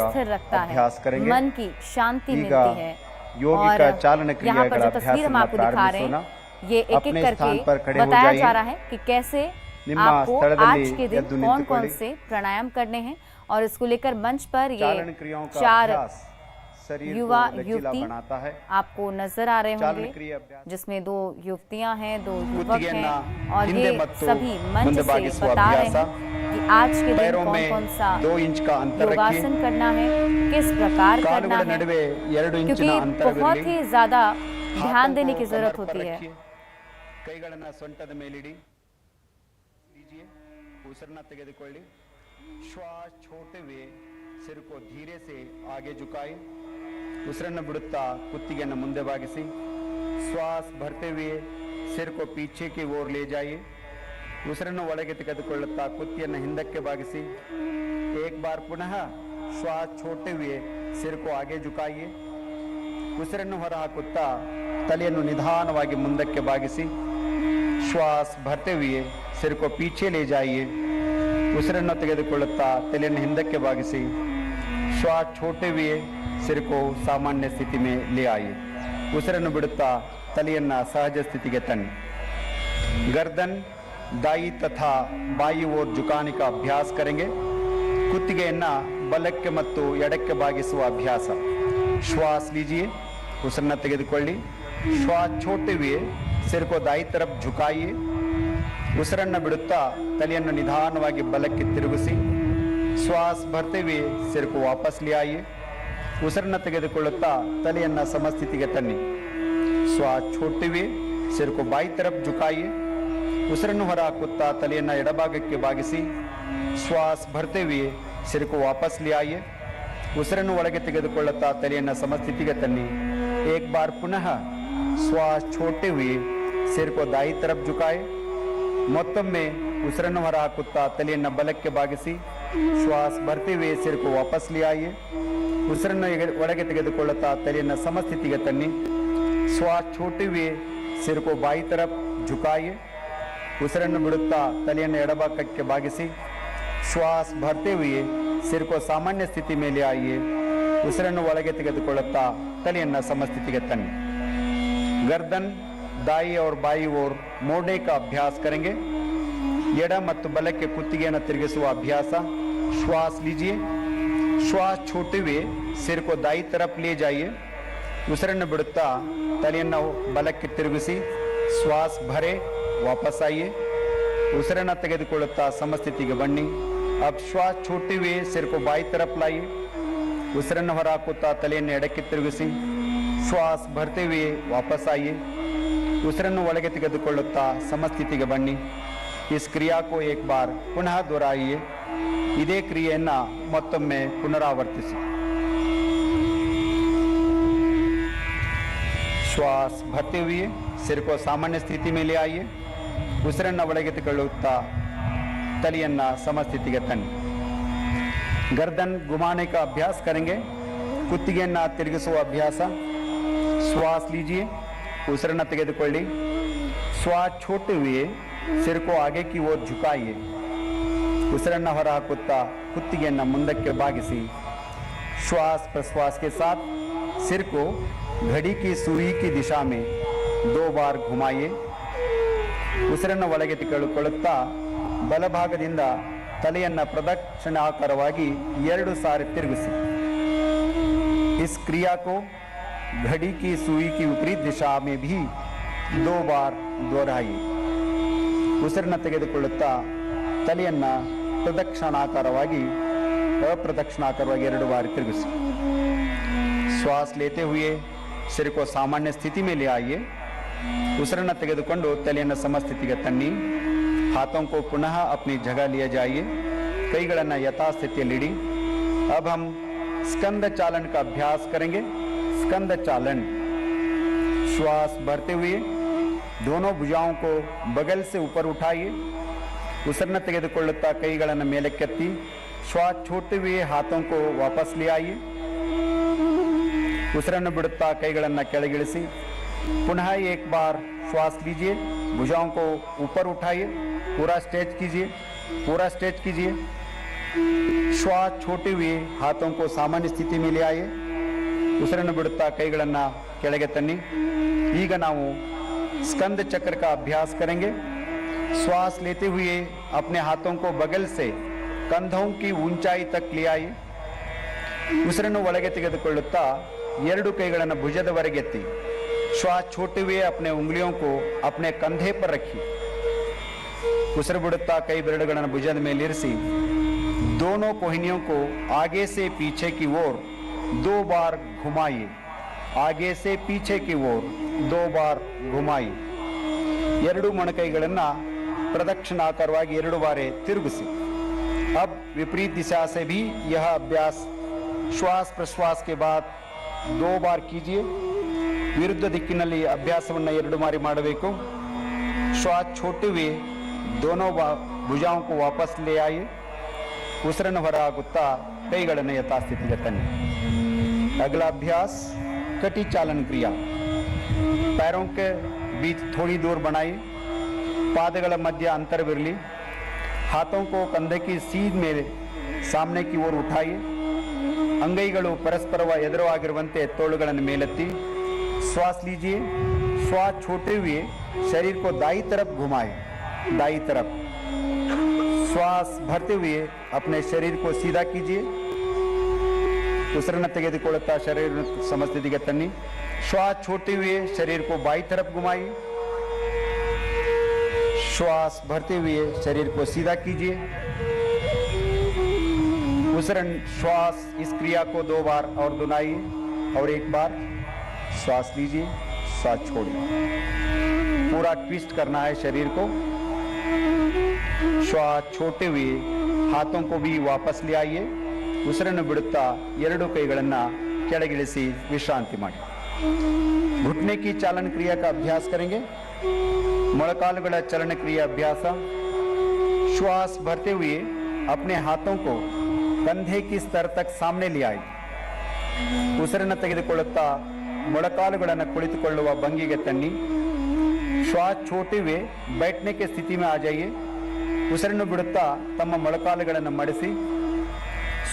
स्थिर रखता है, अभ्यास करेंगे। मन की शांति ಈಗ मिलती है। ಯೋಗಿಕ और ಚಾಲನ यहाँ पर ಕ್ರಿಯೆಗಳ जो तस्वीर हम ಅಭ್ಯಾಸವನ್ನು आपको दिखा रहे ಪ್ರಾರಂಭಿಸೋಣ। हैं, ये एक अपने एक स्थान पर करके खड़े हो बताया जाइए। जा रहा है कि कैसे ನಿಮ್ಮ आपको ಸ್ಥಳದಲ್ಲಿ आज के दिन ಎದ್ದು कौन कौन ನಿಂತುಕೊಳ್ಳಿ। से प्राणायाम करने हैं, और इसको लेकर मंच पर ये चालन क्रियाओं का 4 अभ्यास शरीर युवा को लचीला युवती बनाता है। आपको नजर आ रहे चालन होंगे, क्रिया अभ्यास जिसमें 2 युवतियां हैं, 2 युवक ಕುತ್ತಿಗೆಯನ್ನ हैं, और ಹಿಂದೆ ये ಮತ್ತು सभी मंच ಮುಂದೆ से ಬಾಗಿಸುವ बता रहे ಅಭ್ಯಾಸ। हैं कि आज के दिन पैरों कौन में कौन सा 2 इंच का अंतर रखिए। योगासन करना है, किस प्रकार करना ಕಾಲುಗಳ है, ನಡುವೆ 2 ಇಂಚಿನ क्योंकि बहुत ಅಂತರವಿರಲಿ। ही ज्यादा ध्यान हाथों देने को की जरूरत कमर पर होती है। रखिए। ಕೈಗಳನ್ನು ಸೊಂಟದ ಮೇಲಿಡಿ, लीजिए, उछलना ತೆಗೆದುಕೊಳ್ಳಿ। श्वास छोड़ते हुए सिर को धीरे से आगे झुकाए। उछलना बिಡುತ್ತಾ ಕುತ್ತಿಗೆಯನ್ನು ಮುಂದೆ ಬಾಗಿಸಿ। श्वास भरते हुए सिर को पीछे की ओर ले जाइए। उछलನ್ನು ಒಳಗೆ ತೆಗೆದುಕೊಳ್ಳುತ್ತಾ ಕುತ್ತಿಗೆಯನ್ನು ಹಿಂದಕ್ಕೆ ಬಾಗಿಸಿ। एक बार पुनः श्वास छोड़ते हुए सिर को आगे झुकाइए। ಉಸಿರನ್ನು ಹೊರಹಾಕುತ್ತಾ ತಲೆಯನ್ನು ನಿಧಾನವಾಗಿ ಮುಂದಕ್ಕೆ ಬಾಗಿಸಿ। श्वास भरते हुए सिर को पीछे ले जाइए। ಉಸಿರನ್ನು ತೆಗೆದುಕೊಳ್ಳುತ್ತಾ ತಲೆಯನ್ನು ಹಿಂದಕ್ಕೆ ಬಾಗಿಸಿ। श्वास छोड़ते हुए सिर को सामान्य स्थिति में ले आइए। ಉಸಿರನ್ನು ಬಿಡುತ್ತಾ ತಲೆಯನ್ನು ಸಹಜ ಸ್ಥಿತಿಗೆ ತನ್ನಿ। गर्दन दाई तथा बाई ओर झुकाने का अभ्यास करेंगे। ಕುತ್ತಿಗೆಯನ್ನು ಬಲಕ್ಕೆ ಮತ್ತು ಎಡಕ್ಕೆ ಬಾಗಿಸುವ ಅಭ್ಯಾಸ। श्वास लीजिए, उछलना ತೆಗೆದುಕೊಳ್ಳಿ। श्वास छोड़ते हुए सिर को दाई तरफ झुकाइए। ಉಸಿರನ್ನು ಬಿಡುತ್ತಾ ತಲೆಯನ್ನು ನಿಧಾನವಾಗಿ ಬಲಕ್ಕೆ ತಿರುಗಿಸಿ। श्वास भरते हुए सिर को वापस ले आइए। ಉಸಿರನ್ನು ತೆಗೆದುಕೊಳ್ಳುತ್ತಾ ತಲೆಯನ್ನು ಸಮಸ್ಥಿತಿಗೆ ತನ್ನಿ। श्वास छोड़ते हुए सिर को बाई तरफ झुकाइए। ಉಸಿರನ್ನು ಹೊರಹಾಕುತ್ತಾ ತಲೆಯನ್ನು ಎಡಭಾಗಕ್ಕೆ ಬಾಗಿಸಿ। श्वास भरते हुए सिर को वापस ले आइए। ಉಸಿರನ್ನು ಒಳಗೆ ತೆಗೆದುಕೊಳ್ಳುತ್ತಾ ತಲೆಯನ್ನು ಸಮಸ್ಥಿತಿಗೆ ತನ್ನಿ। एक बार पुनः श्वास छोड़ते हुए सिर को दाई तरफ झुकाए। ಮತ್ತೊಮ್ಮೆ ಉಸಿರನ್ನು ಹೊರಹಾಕುತ್ತಾ ತಲೆಯನ್ನು ಬಲಕ್ಕೆ ಬಾಗಿಸಿ। श्वास भरते हुए सिर को वापस ले आइए। ಉಸಿರನ್ನು ಒಳಗೆ ತೆಗೆದುಕೊಳ್ಳುತ್ತಾ ತಲೆಯನ್ನು ಸಮಸ್ಥಿತಿಗೆ ತನ್ನಿ। श्वास छोड़ते हुए सिर को बाई तरफ झुकाइए। ಉಸಿರನ್ನು ಬಿಡುತ್ತಾ ತಲೆಯನ್ನು ಎಡಭಾಗಕ್ಕೆ ಬಾಗಿಸಿ। श्वास भरते हुए सिर को सामान्य स्थिति में ले आइए। ಉಸಿರನ್ನು ಒಳಗೆ ತೆಗೆದುಕೊಳ್ಳುತ್ತಾ ತಲೆಯನ್ನು ಸಮಸ್ಥಿತಿಗೆ ತನ್ನಿ। गर्दन दाई और बाई ओर मोड़ने का अभ्यास करेंगे। ಎಡ ಮತ್ತು ಬಲಕ್ಕೆ ಕುತ್ತಿಗೆಯನ್ನು ತಿರುಗಿಸುವ ಅಭ್ಯಾಸ। श्वास लीजिए, श्वास छोड़ते हुए सिर को दाई तरफ ले जाइए। ಉಸಿರನ್ನು ಬಿಡುತ್ತಾ ತಲೆಯನ್ನು ಬಲಕ್ಕೆ ತಿರುಗಿಸಿ। श्वास भरे, वापस आइए। ಉಸಿರನ್ನು ತೆಗೆದುಕೊಳ್ಳುತ್ತಾ ಸಮಸ್ಥಿತಿಗೆ ಬನ್ನಿ। अब श्वास छोड़ते हुए सिर को बाई तरफ लाइए। ಉಸಿರನ್ನು ಹೊರಹಾಕುತ್ತಾ ತಲೆಯನ್ನು ಎಡಕ್ಕೆ ತಿರುಗಿಸಿ। श्वास भरते हुए वापस आइए। ಉಸಿರನ್ನು ಒಳಗೆ ತೆಗೆದುಕೊಳ್ಳುತ್ತಾ ಸಮಸ್ಥಿತಿಗೆ ಬನ್ನಿ। इस क्रिया को एक बार पुनः दोहराइए। ಇದೇ ಕ್ರಿಯೆಯನ್ನು ಮತ್ತೊಮ್ಮೆ ಪುನರಾವರ್ತಿಸಿ। श्वास भरते हुए सिर को सामान्य स्थिति में ले आइए। ಉಸಿರನ್ನು ಒಳಗೆ ತೆಗೆದುಕೊಳ್ಳುತ್ತಾ ತಲೆಯನ್ನು ಸಮಸ್ಥಿತಿಗೆ ತನ್ನಿ। गर्दन घुमाने का अभ्यास करेंगे। ಕುತ್ತಿಗೆಯನ್ನು ತಿರುಗಿಸುವ ಅಭ್ಯಾಸ। श्वास लीजिए, ಉಸಿರನ್ನು ತೆಗೆದುಕೊಳ್ಳಿ। श्वास छोड़ते हुए सिर को आगे की ओर झुकाइए। ಉಸಿರನ್ನು ಹೊರಹಾಕುತ್ತಾ ಕುತ್ತಿಗೆಯನ್ನು ಮುಂದಕ್ಕೆ ಬಾಗಿಸಿ। श्वास प्रश्वास के साथ सिर को घड़ी की सुई की दिशा में 2 बार घुमाइए। ಉಸಿರನ್ನು ಒಳಗೆ ತೆಗೆದುಕೊಳ್ಳುತ್ತಾ ಬಲಭಾಗದಿಂದ ತಲೆಯನ್ನು ಪ್ರದಕ್ಷಿಣಾಕಾರವಾಗಿ 2 ಸಾರಿ ತಿರುಗಿಸಿ। इस क्रिया को घड़ी की सुई की विपरीत दिशा में भी 2 बार दोहराइए। ಉಸಿರನ್ನು ತೆಗೆದುಕೊಳ್ಳುತ್ತಾ ತಲೆಯನ್ನು ಪ್ರದಕ್ಷಿಣಾಕಾರವಾಗಿ अप्रदक्षिणाकारವಾಗಿ 2 बार ತಿರುಗಿಸಿ। श्वास लेते हुए सिर को सामान्य स्थिति में ले आइए। ಉಸಿರನ್ನು ತೆಗೆದುಕೊಂಡು ತಲೆಯನ್ನು ಸಮಸ್ಥಿತಿಗೆ ತನ್ನಿ। हाथों को पुनः अपनी जगह लिए जाइए। ಕೈಗಳನ್ನು ಯಥಾಸ್ಥಿತಿಯಲ್ಲಿಡಿ। अब हम स्कंद चालन का अभ्यास करेंगे। स्कंद चालन। श्वास भरते हुए दोनों भुजाओं को बगल से ऊपर उठाइए। ಉಸಿರನ್ನು ತೆಗೆದುಕೊಳ್ಳುತ್ತಾ ಕೈಗಳನ್ನು ಮೇಲಕ್ಕೆತ್ತಿ। श्वास छोड़ते हुए हाथों को वापस ले आइए। ಉಸಿರನ್ನು ಬಿಡುತ್ತಾ ಕೈಗಳನ್ನು ಕೆಳಗಿಳಿಸಿ। पुनः एक बार श्वास लीजिए, भुजाओं को ऊपर उठाइए, पूरा स्ट्रेच कीजिए, पूरा स्ट्रेच कीजिए। ಶ್ವಾಸ छोटे हुए हाथों को सामान्य स्थिति में ले आए ಉಸಿರನ್ನು ಬಿಡುತ್ತಾ ಕೈಗಳನ್ನು ಕೆಳಗೆ ತನ್ನಿ ಈಗ ನಾವು स्कंद चक्र का अभ्यास करेंगे श्वास लेते हुए अपने हाथों को बगल से कंधों की ऊंचाई तक ले आइए ಉಸಿರನ್ನು ಒಳಗೆ ತೆಗೆದುಕೊಳ್ಳುತ್ತಾ ಎರಡು ಕೈಗಳನ್ನು ಭುಜದವರೆಗೆ ಎತ್ತಿ श्वास छोटे हुए अपने उंगलियों को अपने कंधे पर रखिए ಉಸಿರು ಬಿಡುತ್ತಾ ಕೈ ಬೆರಳುಗಳನ್ನು ಭುಜದ ಮೇಲೆ ಇರಿಸಿ दोनों कोहनियों को आगे से पीछे की ओर 2 बार घुमाइए आगे से पीछे की ओर 2 बार घुमाइए ಎರಡು ಮೊಣಕೈಗಳನ್ನು ಪ್ರದಕ್ಷಿಣಾಕಾರವಾಗಿ 2 ಬಾರಿ ತಿರುಗಿಸಿ अब विपरीत दिशा से भी यह अभ्यास श्वास प्रश्वास के बाद 2 बार कीजिए विरुद्ध ದಿಕ್ಕಿನಲ್ಲಿ ಅಭ್ಯಾಸವನ್ನು 2 ಬಾರಿ ಮಾಡಬೇಕು श्वास छोटे हुए दोनों भुजाओं को वापस ले आइए ಉಸಿರನ್ನು ಹೊರಹಾಕುತ್ತಾ ಕೈಗಳನ್ನು ಯಥಾಸ್ಥಿತಿಗೆ ತನ್ನಿ अगला अभ्यास कटी चालन क्रिया पैरों के बीच थोड़ी दूर बनाइए पादಗಳ ಮಧ್ಯ ಅಂತರವಿರಲಿ हाथों को कंधे की सीध में सामने की ओर उठाइए अंगೈಗಳು ಪರಸ್ಪರ ಎದುರಾಗಿರುವಂತೆ ತೋಳುಗಳನ್ನು ಮೇಲೆತ್ತಿ श्वास लीजिए श्वास छोटे हुए शरीर को दाईं तरफ घुमाएं दाईं तरफ श्वास भरते हुए अपने शरीर को सीधा कीजिए ಉಸಿರನ್ನು ತೆಗೆದುಕೊಳ್ಳುತ್ತಾ ಶರೀರ ಸಮಸ್ಥಿತಿಗೆ ತನ್ನಿ श्वास छोटे हुए शरीर को बाईं तरफ घुमाइए श्वास भरते हुए शरीर को सीधा कीजिए श्वास इस क्रिया को 2 बार और दोहराइए और 1 बार श्वास लीजिए श्वास छोड़िए पूरा ट्विस्ट करना है शरीर को श्वास छोटे हुए हाथों को भी वापस ले आइए ಉಸಿರನ್ನು ಬಿಡುತ್ತಾ ಎರಡು ಕೈಗಳನ್ನು ಕೆಳಗಿಳಿಸಿ ವಿಶ್ರಾಂತಿ ಮಾಡಿ घुटने की चालन क्रिया का अभ्यास करेंगे ಮೊಳಕಾಲುಗಳ ಚಲನ ಕ್ರಿಯೆ अभ्यास श्वास भरते हुए अपने हाथों को कंधे की स्तर तक सामने ले आए ಉಸಿರನ್ನು ತೆಗೆದುಕೊಳ್ಳುತ್ತಾ ಮೊಳಕಾಲುಗಳನ್ನು ಕುಳಿತುಕೊಳ್ಳುವ ಭಂಗಿಗೆ ತನ್ನಿ श्वास छोटे हुए बैठने की स्थिति में आ जाइए ಉಸಿರನ್ನು ಬಿಡುತ್ತಾ ತಮ್ಮ ಮೊಳಕಾಲುಗಳನ್ನು ಮಡಿಸಿ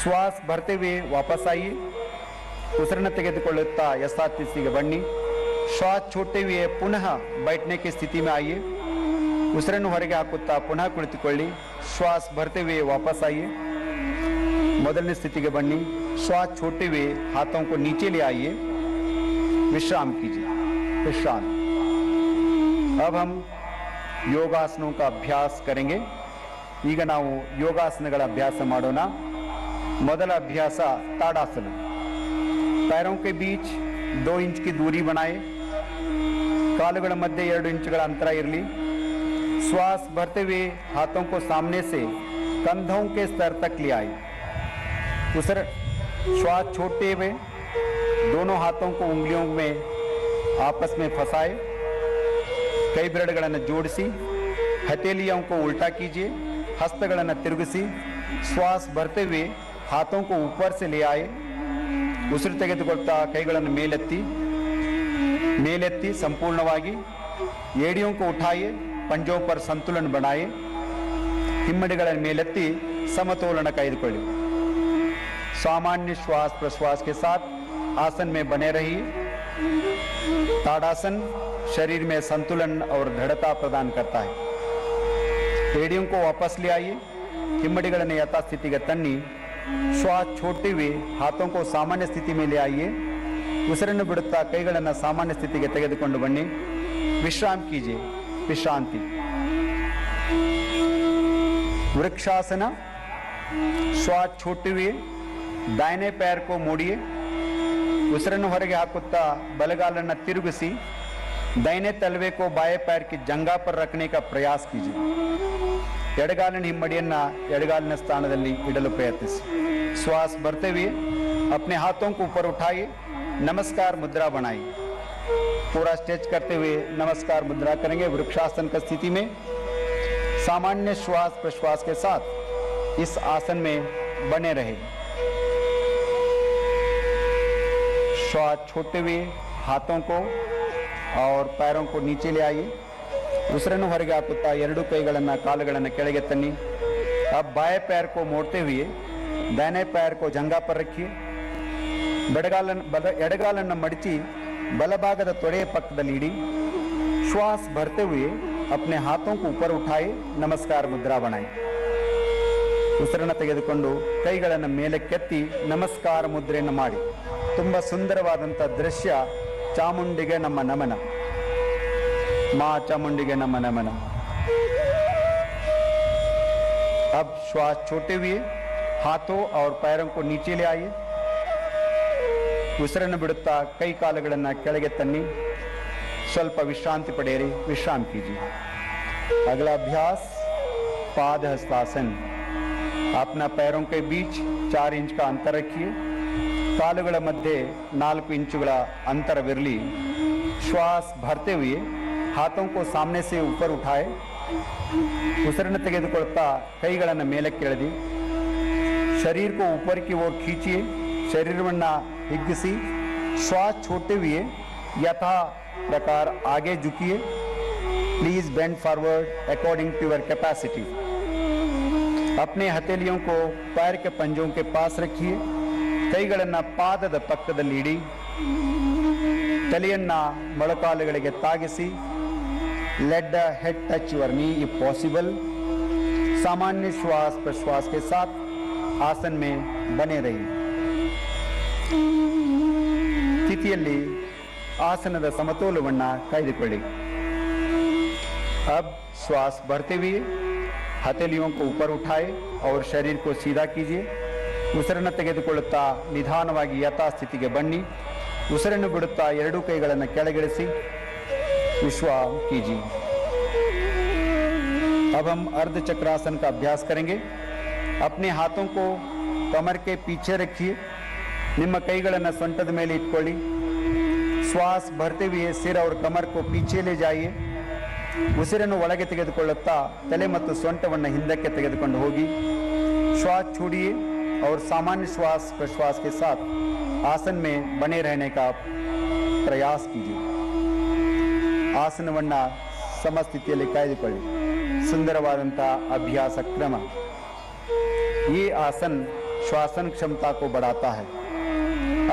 श्वास भरते हुए वापस आइए ಉಸಿರನ್ನು ತೆಗೆದುಕೊಳ್ಳುತ್ತಾ ಯಥಾಸ್ಥಿತಿಗೆ ಬನ್ನಿ श्वास छोटे हुए पुनः बैठने की स्थिति में आइए ಉಸಿರನ್ನು ಹೊರಗೆ ಹಾಕುತ್ತಾ ಪುನಃ ಕುಳಿತುಕೊಳ್ಳಿ श्वास भरते हुए वापस आइए ಮೊದಲನೇ ಸ್ಥಿತಿಗೆ ಬನ್ನಿ श्वास छोटे हुए हाथों को नीचे ले आइए विश्राम कीजिए विश्राम अब हम योगासनों का अभ्यास करेंगे ಈಗ ನಾವು ಯೋಗಾಸನಗಳ ಅಭ್ಯಾಸ ಮಾಡೋಣ ಮೊದಲ ಅಭ್ಯಾಸ ताड़ासन पैरों के बीच 2 इंच की दूरी बनाए ಕಾಲುಗಳ ಮಧ್ಯೆ 2 ಇಂಚುಗಳ ಅಂತರ ಇರಲಿ श्वास भरते हुए हाथों को सामने से कंधों के स्तर तक ले आए श्वास छोटे हुए दोनों हाथों को उंगलियों में आपस में फंसाए ಕೈ ಬೆರಳುಗಳನ್ನು ಜೋಡಿಸಿ हथेलियों को उल्टा कीजिए हस्तಗಳನ್ನು ತಿರುಗಿಸಿ श्वास भरते हुए हाथों को ऊपर से ले आए ಉಸಿರು ತೆಗೆದುಕೊಳ್ತಾ ಕೈಗಳನ್ನು ಮೇಲೆತ್ತಿ ಸಂಪೂರ್ಣವಾಗಿ ಏಡಿयों को उठाइए पंजों पर संतुलन बनाए ಹಿಮ್ಮಡಿಗಳನ್ನು ಮೇಲೆತ್ತಿ समतोलन कायदुಕೊಳ್ಳಿ सामान्य श्वास प्रश्वास के साथ आसन में बने रहिए ताड़ासन शरीर में संतुलन और दृढ़ता प्रदान करता है एड़ियों को वापस ले आइए हिम्मडिಗಳನ್ನು यथास्थितिಗೆ ತನ್ನಿ श्वास छोटे हुए हाथों को सामान्य स्थिति में ले आइए ಉಸಿರನ್ನು ಬಿಡುತ್ತಾ ಕೈಗಳನ್ನು सामान्य स्थितिಗೆ ತೆಗೆದುಕೊಂಡು ಬನ್ನಿ विश्राम कीजिए विश्रांति वृक्षासन श्वास छोटे हुए दाहिने पैर को मोड़िए ಉಸಿರನ್ನು ಹೊರಗೆ ಹಾಕುತ್ತಾ ಬಲಗಾಲನ್ನು ತಿರುಗಿಸಿ दाहिने तलवे को बाएं पैर की जंघा पर रखने का प्रयास कीजिए ಎಡಗಾಲಿನ ಹಿಮ್ಮಡಿಯನ್ನ ಎಡಗಾಲಿನ ಸ್ಥಾನದಲ್ಲಿ ಇಡಲು ಪ್ರಯತ್ನಿಸಿ श्वास भरते हुए अपने हाथों को ऊपर उठाइए नमस्कार मुद्रा बनाइए पूरा स्ट्रेच करते हुए नमस्कार मुद्रा करेंगे वृक्षासन की स्थिति में सामान्य श्वास प्रश्वास के साथ इस आसन में बने रहे श्वास छोटे हुए हाथों को और पैरों को नीचे ले आइए ಉಸಿರನ್ನು ಹೊರಗೆ ಹಾಕುತ್ತಾ ಎರಡು ಕೈಗಳನ್ನು ಕಾಲುಗಳನ್ನು ಕೆಳಗೆ ತನ್ನಿ अब बाएं पैर को मोड़ते हुए दाहिने पैर को जंघा पर रखिए. ಎಡಗಾಲನ್ನು ಮಡಚಿ ಬಲಭಾಗದ ತೊಡೆಯ ಪಕ್ಕದಲ್ಲಿ ಇಡಿ. श्वास भरते हुए अपने हाथों को ऊपर उठाए, नमस्कार मुद्रा बनाए. ಉಸಿರನ್ನು ತೆಗೆದುಕೊಂಡು ಕೈಗಳನ್ನು ಮೇಲಕ್ಕೆತ್ತಿ ನಮಸ್ಕಾರ ಮುದ್ರೆಯನ್ನು ಮಾಡಿ. ತುಂಬಾ ಸುಂದರವಾದಂಥ ದೃಶ್ಯ. ಚಾಮುಂಡಿಗೆ ನಮ್ಮ ನಮನ. माँ चामुंडी नम नमन. अब श्वास छोड़ते हुए हाथों और पैरों को नीचे ले आइए. ಉಸಿರನ್ನು ಬಿಡುತ್ತಾ ಕೈ ಕಾಲುಗಳನ್ನು ಕೆಳಗೆ ತನ್ನಿ. ಸ್ವಲ್ಪ ವಿಶ್ರಾಂತಿ ಪಡೆಯಿರಿ. विश्राम कीजिए. अगला अभ्यास पाद हस्तासन. अपना पैरों के बीच 4 इंच का अंतर रखिए. ಕಾಲುಗಳ ಮಧ್ಯೆ 4 ಇಂಚುಗಳ ಅಂತರವಿರಲಿ. श्वास भरते हुए हाथों को सामने से ऊपर उठाए. ಉಸಿರನ್ನು ತೆಗೆದುಕೊಳ್ಳುತ್ತಾ ಕೈಗಳನ್ನು ಮೇಲಕ್ಕೆ ಎಳೆದಿ. शरीर को ऊपर की ओर खींचिए. शरीरವನ್ನು हिग्गिसी. श्वास छोड़ते हुए यथा प्रकार आगे झुकिए. Please bend forward according to your capacity. अपने हथेलियों को पैर के पंजों के पास रखिए. ಕೈಗಳನ್ನು ಪಾದದ ಪಕ್ಕದಲ್ಲಿ ಇಡಿ. ತಲೆಯನ್ನು ಮೊಳಕಾಲುಗಳಿಗೆ ತಾಗಿಸಿ. Let the head touch your knee if possible. सामान्य श्वास प्रश्वास के साथ आसन में बने रहिए. ಸ್ಥಿತಿಯಲ್ಲಿ ಆಸನದ ಸಮತೋಲನವನ್ನು ಕಾಯ್ದುಕೊಳ್ಳಿ. अब श्वास भरते हुए हथेलियों को ऊपर उठाए और शरीर को सीधा कीजिए. ಉಸಿರನ್ನು ತೆಗೆದುಕೊಳ್ಳುತ್ತಾ ನಿಧಾನವಾಗಿ ಯಥಾಸ್ಥಿತಿಗೆ ಬನ್ನಿ. ಉಸಿರನ್ನು ಬಿಡುತ್ತಾ ಎರಡೂ ಕೈಗಳನ್ನು ಕೆಳಗಿಳಿಸಿ. विश्राम कीजिए. अब हम अर्ध चक्रासन का अभ्यास करेंगे. अपने हाथों को कमर के पीछे रखिए. ನಿಮ್ಮ ಕೈಗಳನ್ನು ಸೊಂಟದ ಮೇಲೆ ಇಟ್ಕೊಳ್ಳಿ. श्वास भरते हुए सिर और कमर को पीछे ले जाइए. ಉಸಿರನ್ನು ಒಳಗೆ ತೆಗೆದುಕೊಳ್ಳುತ್ತಾ ತಲೆ ಮತ್ತು ಸೊಂಟವನ್ನು ಹಿಂದಕ್ಕೆ ತೆಗೆದುಕೊಂಡು ಹೋಗಿ. श्वास छोड़िए और सामान्य श्वास प्रश्वास के साथ आसन में बने रहने का प्रयास कीजिए. ಆಸನವನ್ನು ಸಮಸ್ಥಿತಿಯಲ್ಲಿ ಕಾಯ್ದುಕೊಳ್ಳಿ. ಸುಂದರವಾದಂಥ ಅಭ್ಯಾಸ ಕ್ರಮ. ये आसन श्वासन क्षमता को बढ़ाता है.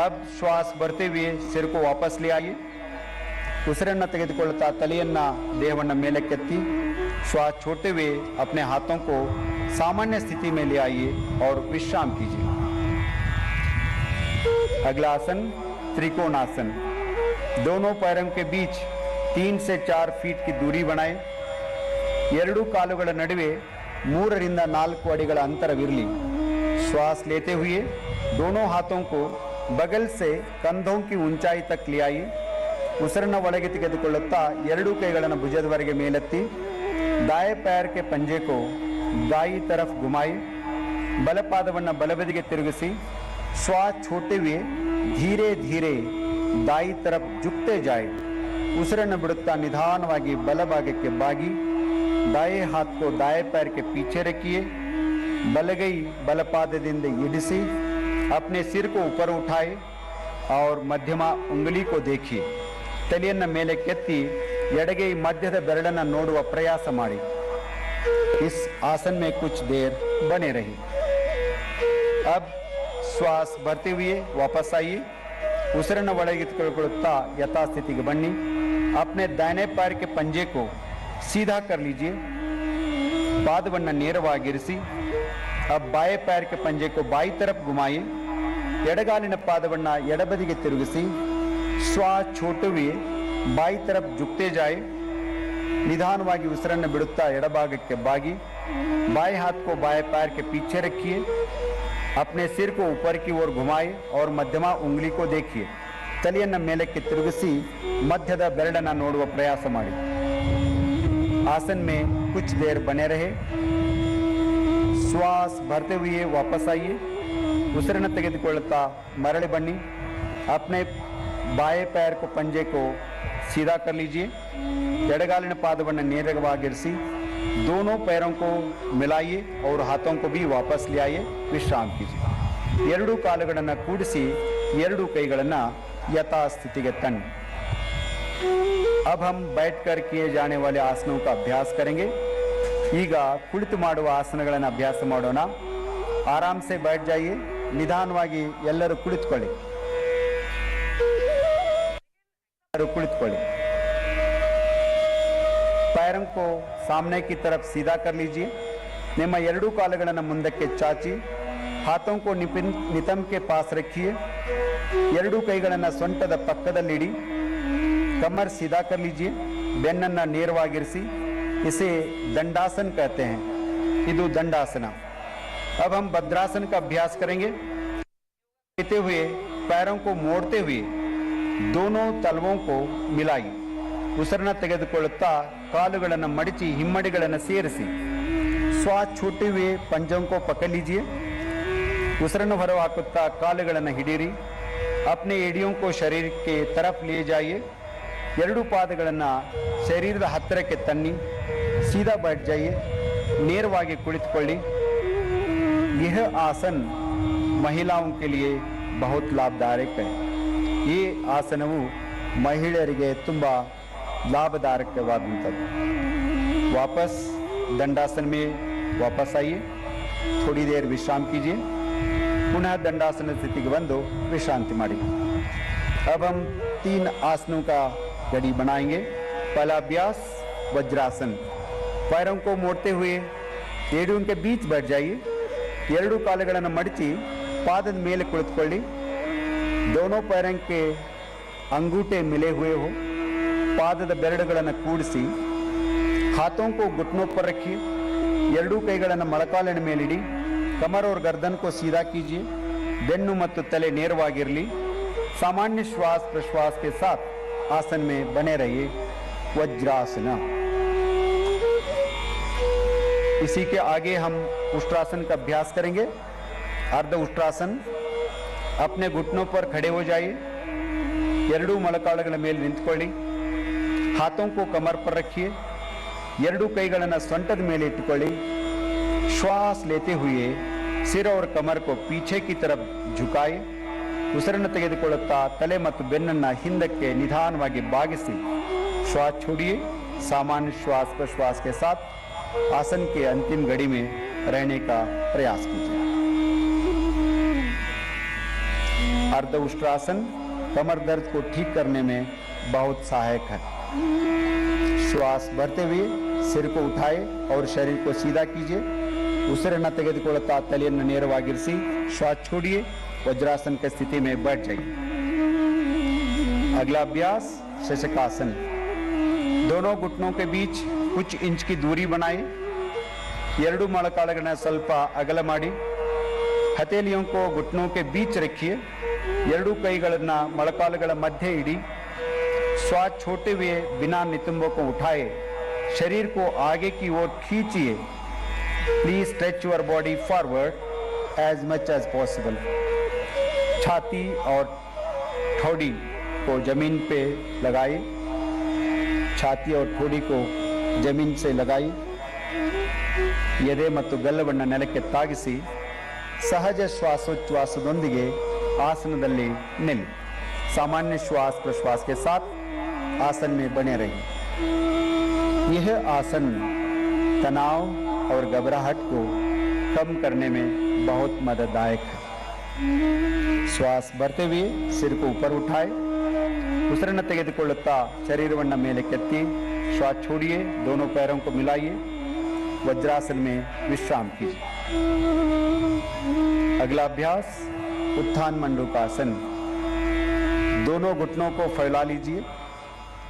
अब श्वास भरते हुए सिर को वापस ले आइए. ಉಸಿರನ್ನು ತೆಗೆದುಕೊಳ್ಳುತ್ತಾ ತಲೆಯನ್ನು ದೇಹವನ್ನು ಮೇಲಕ್ಕೆತ್ತಿ. श्वास छोड़ते हुए अपने हाथों को सामान्य स्थिति में ले आइए और विश्राम कीजिए. अगला आसन त्रिकोणासन. दोनों पैरों के बीच 3 से 4 फीट की दूरी बनाए. ಎರಡೂ ಕಾಲುಗಳ ನಡುವೆ 3 ರಿಂದ 4 ಅಡಿಗಳ ಅಂತರವಿರಲಿ. श्वास लेते हुए दोनों हाथों को बगल से कंधों की ऊंचाई तक ले आइए. ಉಸಿರನ್ನು ಒಳಗೆ ತೆಗೆದುಕೊಳ್ಳುತ್ತಾ ಎರಡೂ ಕೈಗಳನ್ನು ಭುಜದವರೆಗೆ ಮೇಲೆತ್ತಿ. दाएं पैर के पंजे को दाई तरफ घुमाए. ಬಲಪಾದವನ್ನು ಬಲಬದಿಗೆ ತಿರುಗಿಸಿ. श्वास छोड़ते हुए धीरे धीरे दाई तरफ झुकते जाए. ಉಸಿರನ್ನು ಬಿಡುತ್ತಾ ನಿಧಾನವಾಗಿ ಬಲಭಾಗಕ್ಕೆ ಬಾಗಿ. दाएं हाथ को दाएं पैर के पीछे रखिए. बलगೈ बलपादದಿಂದ ಇಡಿಸಿ. अपने सिर को ऊपर उठाए और मध्यमा उंगली को देखिए. ತಲೆಯನ್ನು ಮೇಲೆ ಕೆತ್ತಿ ಎಡಗೈ ಮಧ್ಯದ ಬೆರಳನ್ನು ನೋಡುವ ಪ್ರಯಾಸ ಮಾಡಿ. इस आसन में कुछ देर बने रहिए. अब श्वास भरते हुए वापस आइए. ಉಸಿರನ್ನು ಒಳಗೆ ತೆಗೆದುಕೊಳ್ಳುತ್ತಾ ಯಥಾಸ್ಥಿತಿಗೆ ಬನ್ನಿ. अपने दाहिने पैर के पंजे को सीधा कर लीजिए. ಪಾದವನ್ನು ನೇರವಾಗಿರಿಸಿ. अब बाएं पैर के पंजे को बाई तरफ घुमाइए. ಎಡಗಾಲಿನ ಪಾದವನ್ನು ಎಡಬದಿಗೆ ತಿರುಗಿಸಿ. श्वास छोड़ते हुए बाई तरफ झुकते जाए. निधानವಾಗಿ ಉಸಿರನ್ನು ಬಿಡುತ್ತಾ ಎಡಭಾಗಕ್ಕೆ ಬಾಗಿ. बाएं हाथ को बाएं पैर के पीछे रखिए. अपने सिर को ऊपर की ओर घुमाए और मध्यमा उंगली को देखिए. ತಲೆಯನ್ನು ಮೇಲಕ್ಕೆ ತಿರುಗಿಸಿ ಮಧ್ಯದ ಬೆರಳನ್ನು ನೋಡುವ ಪ್ರಯಾಸ ಮಾಡಿ. आसन में कुछ देर बने रहे. श्वास भरते हुए वापस आइए. ಉಸಿರನ್ನು ತೆಗೆದುಕೊಳ್ಳುತ್ತಾ ಮರಳಿ ಬನ್ನಿ. अपने बाएं पैर को पंजे को सीधा कर लीजिए. ಎಡಗಾಲಿನ ಪಾದವನ್ನು ನೇರವಾಗಿರಿಸಿ. दोनों पैरों को मिलाइए और हाथों को भी वापस ले आइए. विश्राम कीजिए. ಎರಡೂ ಕಾಲುಗಳನ್ನು ಕೂಡಿಸಿ ಎರಡೂ ಕೈಗಳನ್ನು ಯಥಾಸ್ಥಿತಿಗೆ ತನ್ನಿ. अब हम बैठकर किए जाने वाले आसनों का अभ्यास करेंगे. ಈಗ ಕುಳಿತು ಮಾಡುವ ಆಸನಗಳನ್ನು ಅಭ್ಯಾಸ ಮಾಡೋಣ. ಆರಾಮ್ ಸೆ बैठ जाइए. ನಿಧಾನವಾಗಿ ಎಲ್ಲರೂ ಕುಳಿತುಕೊಳ್ಳಿ. पैरों को सामने की तरफ सीधा कर लीजिए. ನಿಮ್ಮ ಎರಡೂ ಕಾಲುಗಳನ್ನು ಮುಂದಕ್ಕೆ ಚಾಚಿ हाथों को नितंब के पास रखिए. ಎರಡೂ ಕೈಗಳನ್ನು ಸೊಂಟದ ಪಕ್ಕದಲ್ಲಿಡಿ. कमर सीधा कर लीजिए. ಬೆನ್ನನ್ನು ನೇರವಾಗಿರಿಸಿ. इसे दंडासन कहते हैं. ಇದು दंडासना. अब हम भद्रासन का अभ्यास करेंगे. लेते हुए पैरों को मोड़ते हुए दोनों तलवों को मिलाइए. ಉಸಿರನ್ನ ತೆಗೆದುಕೊಳ್ಳುತ್ತಾ ಕಾಲುಗಳನ್ನು ಮಡಚಿ ಹಿಮ್ಮಡಿಗಳನ್ನು ಸೇರಿಸಿ श्वास छोड़ते हुए पंजों को पकड़ लीजिए. ಉಸಿರನ್ನು ಹೊರ ಹಾಕುತ್ತಾ ಕಾಲುಗಳನ್ನು ಹಿಡಿಯಿರಿ. अपने एड़ियों को शरीर के तरफ ले जाइए. ಎರಡು ಪಾದಗಳನ್ನು ಶರೀರದ ಹತ್ತಿರಕ್ಕೆ ತನ್ನಿ. सीधा बैठ जाइए. ನೇರವಾಗಿ ಕುಳಿತುಕೊಳ್ಳಿ. यह आसन महिलाओं के लिए बहुत लाभदायक है. ಈ ಆಸನವು ಮಹಿಳೆಯರಿಗೆ ತುಂಬಾ लाभदायकವಾದಂಥದ್ದು. वापस दंडासन में वापस आइए. थोड़ी देर विश्राम कीजिए. पुनः दंडासन स्थिति के बंदो विश्रांति मारी. अब हम 3 आसनों का घड़ी बनाएंगे. पहला अभ्यास वज्रासन. पैरों को मोड़ते हुए एड़ियों के बीच बैठ जाइए. ಎರಡು ಕಾಲುಗಳನ್ನು ಮಡಚಿ ಪಾದದ ಮೇಲೆ ಕುಳಿತುಕೊಳ್ಳಿ. दोनों पैरों के अंगूठे मिले हुए हो. ಪಾದದ ಬೆರಳುಗಳನ್ನು ಕೂಡಿಸಿ हाथों को घुटनों पर रखिए. ಎರಡೂ ಕೈಗಳನ್ನು ಮೊಳಕಾಲಿನ ಮೇಲಿಡಿ. कमर और गर्दन को सीधा कीजिए. ಬೆನ್ನು ಮತ್ತು ತಲೆ ನೇರವಾಗಿರಲಿ. सामान्य श्वास प्रश्वास के साथ आसन में बने रहिए. वज्रासन. इसी के आगे हम उष्ट्रासन का अभ्यास करेंगे. अर्ध उष्ट्रासन. अपने घुटनों पर खड़े हो जाइए. ಎರಡೂ ಮೊಳಕಾಲುಗಳ ಮೇಲೆ ನಿಂತುಕೊಳ್ಳಿ. हाथों को कमर पर रखिए. ಎರಡೂ ಕೈಗಳನ್ನು ಸೊಂಟದ ಮೇಲೆ ಇಟ್ಟುಕೊಳ್ಳಿ. श्वास लेते हुए सिर और कमर को पीछे की तरफ झुकाए. ಉಸಿರನ್ನು ತೆಗೆದುಕೊಳ್ಳುತ್ತಾ ತಲೆ ಮತ್ತು ಬೆನ್ನನ್ನು ಹಿಂದಕ್ಕೆ ನಿಧಾನವಾಗಿ ಬಾಗಿಸಿ श्वास छोड़िए. सामान्य श्वास प्रश्वास के साथ आसन के अंतिम घड़ी में रहने का प्रयास कीजिए. अर्ध उष्ट्रासन कमर दर्द को ठीक करने में बहुत सहायक है. श्वास भरते हुए सिर को उठाए और शरीर को सीधा कीजिए. ಉಸಿರನ್ನು ತೆಗೆದುಕೊಳ್ಳುತ್ತಾ ತಲೆಯನ್ನು ನೇರವಾಗಿರಿಸಿ श्वास छोड़िए. वज्रासन की स्थिति में बैठ जाइए. अगला अभ्यास शशकासन. दोनों घुटनों के बीच कुछ इंच की दूरी बनाए. ಎರಡು ಮೊಳಕಾಲುಗಳನ್ನು ಸ್ವಲ್ಪ ಅಗಲ ಮಾಡಿ ಹಥೇಲಿयों को घुटनों के बीच रखिए. ಎರಡು ಕೈಗಳನ್ನು ಮೊಳಕಾಲುಗಳ ಮಧ್ಯೆ ಇಡಿ. श्वास छोड़ते हुए बिना नितंबों को उठाए शरीर को आगे की ओर खींचिए. Please stretch your body forward as much as possible. छाती और ठोड़ी को जमीन पे लगाइए. छाती और ठोड़ी को जमीन से लगाइए. ಎದೆ ಮತ್ತು ಗಲ್ಲವನ್ನು ನೆಲಕ್ಕೆ ತಾಗಿಸಿ ಸಹಜ ಶ್ವಾಸೋಚ್ಛ್ವಾಸದೊಂದಿಗೆ ಆಸನದಲ್ಲಿ ನಿಲ್ಲಿ. सामान्य श्वास प्रश्वास के साथ आसन में बने रहिए. यह आसन तनाव और घबराहट को कम करने में बहुत मदददायक है. श्वास भरते हुए सिर को ऊपर उठाए. ಉಸಿರನ್ನು ತೆಗೆದುಕೊಳ್ಳುತ್ತಾ ಶರೀರವನ್ನು ಮೇಲೆ ಕೆತ್ತಿ श्वास छोड़िए. दोनों पैरों को मिलाइए. वज्रासन में विश्राम कीजिए. अगला अभ्यास उत्थान मंडूकासन. दोनों घुटनों को फैला लीजिए.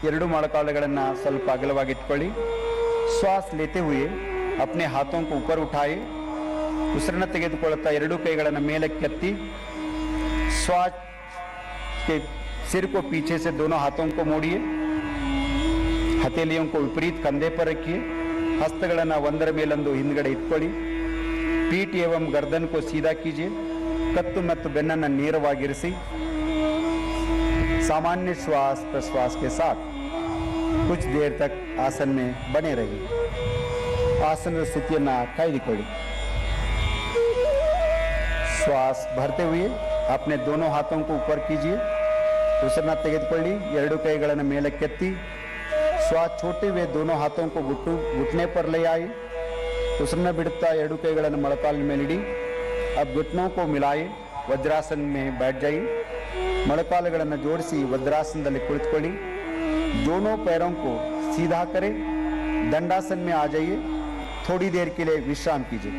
ಎರಡು ಮೊಳಕಾಲುಗಳನ್ನು ಸ್ವಲ್ಪ ಅಗಲವಾಗಿಟ್ಕೊಳ್ಳಿ. श्वास लेते हुए अपने हाथों को ऊपर उठाए. ಉಸಿರನ್ನು ತೆಗೆದುಕೊಳ್ಳುತ್ತಾ ಎರಡು ಕೈಗಳನ್ನು ಮೇಲೆ ಕೆತ್ತಿ श्वास के सिर को पीछे से दोनों हाथों को मोड़िए. हथेलियों को विपरीत कंधे पर रखिए. ಹಸ್ತಗಳನ್ನು ಒಂದರ ಮೇಲೊಂದು ಹಿಂದ್ಗಡೆ ಇಟ್ಕೊಳ್ಳಿ. पीठ एवं गर्दन को सीधा कीजिए. कत्तु ಮತ್ತು ಬೆನ್ನನ್ನು ನೇರವಾಗಿರಿಸಿ. सामान्य श्वास प्रश्वास के साथ कुछ देर तक आसन में बने रहिए. आसन स्थितिಯನ್ನು ಕಾಯ್ದುಕೊಳ್ಳಿ. श्वास भरते हुए अपने दोनों हाथों को ऊपर कीजिए. ಉಸಿರನ್ನ ತೆಗೆದುಕೊಳ್ಳಿ. ಎರಡು ಕೈಗಳನ್ನು ಮೇಲಕ್ಕೆತ್ತಿ श्वास छोड़ते हुए दोनों हाथों को घुटने पर ले आए. ಉಸಿರನ್ನ ಬಿಡುತ್ತಾ ಎರಡು ಕೈಗಳನ್ನು ಮೊಳಕಾಲಿನ ಮೇಲಿಡಿ. अब घुटनों को मिलाए वज्रासन में बैठ जाइए. ಮೊಳಕಾಲುಗಳನ್ನು ಜೋಡಿಸಿ ವಜ್ರಾಸನದಲ್ಲಿ ಕುಳಿತುಕೊಳ್ಳಿ. दोनों पैरों को सीधा करें. दंडासन में आ जाइए. थोड़ी देर के लिए विश्राम कीजिए.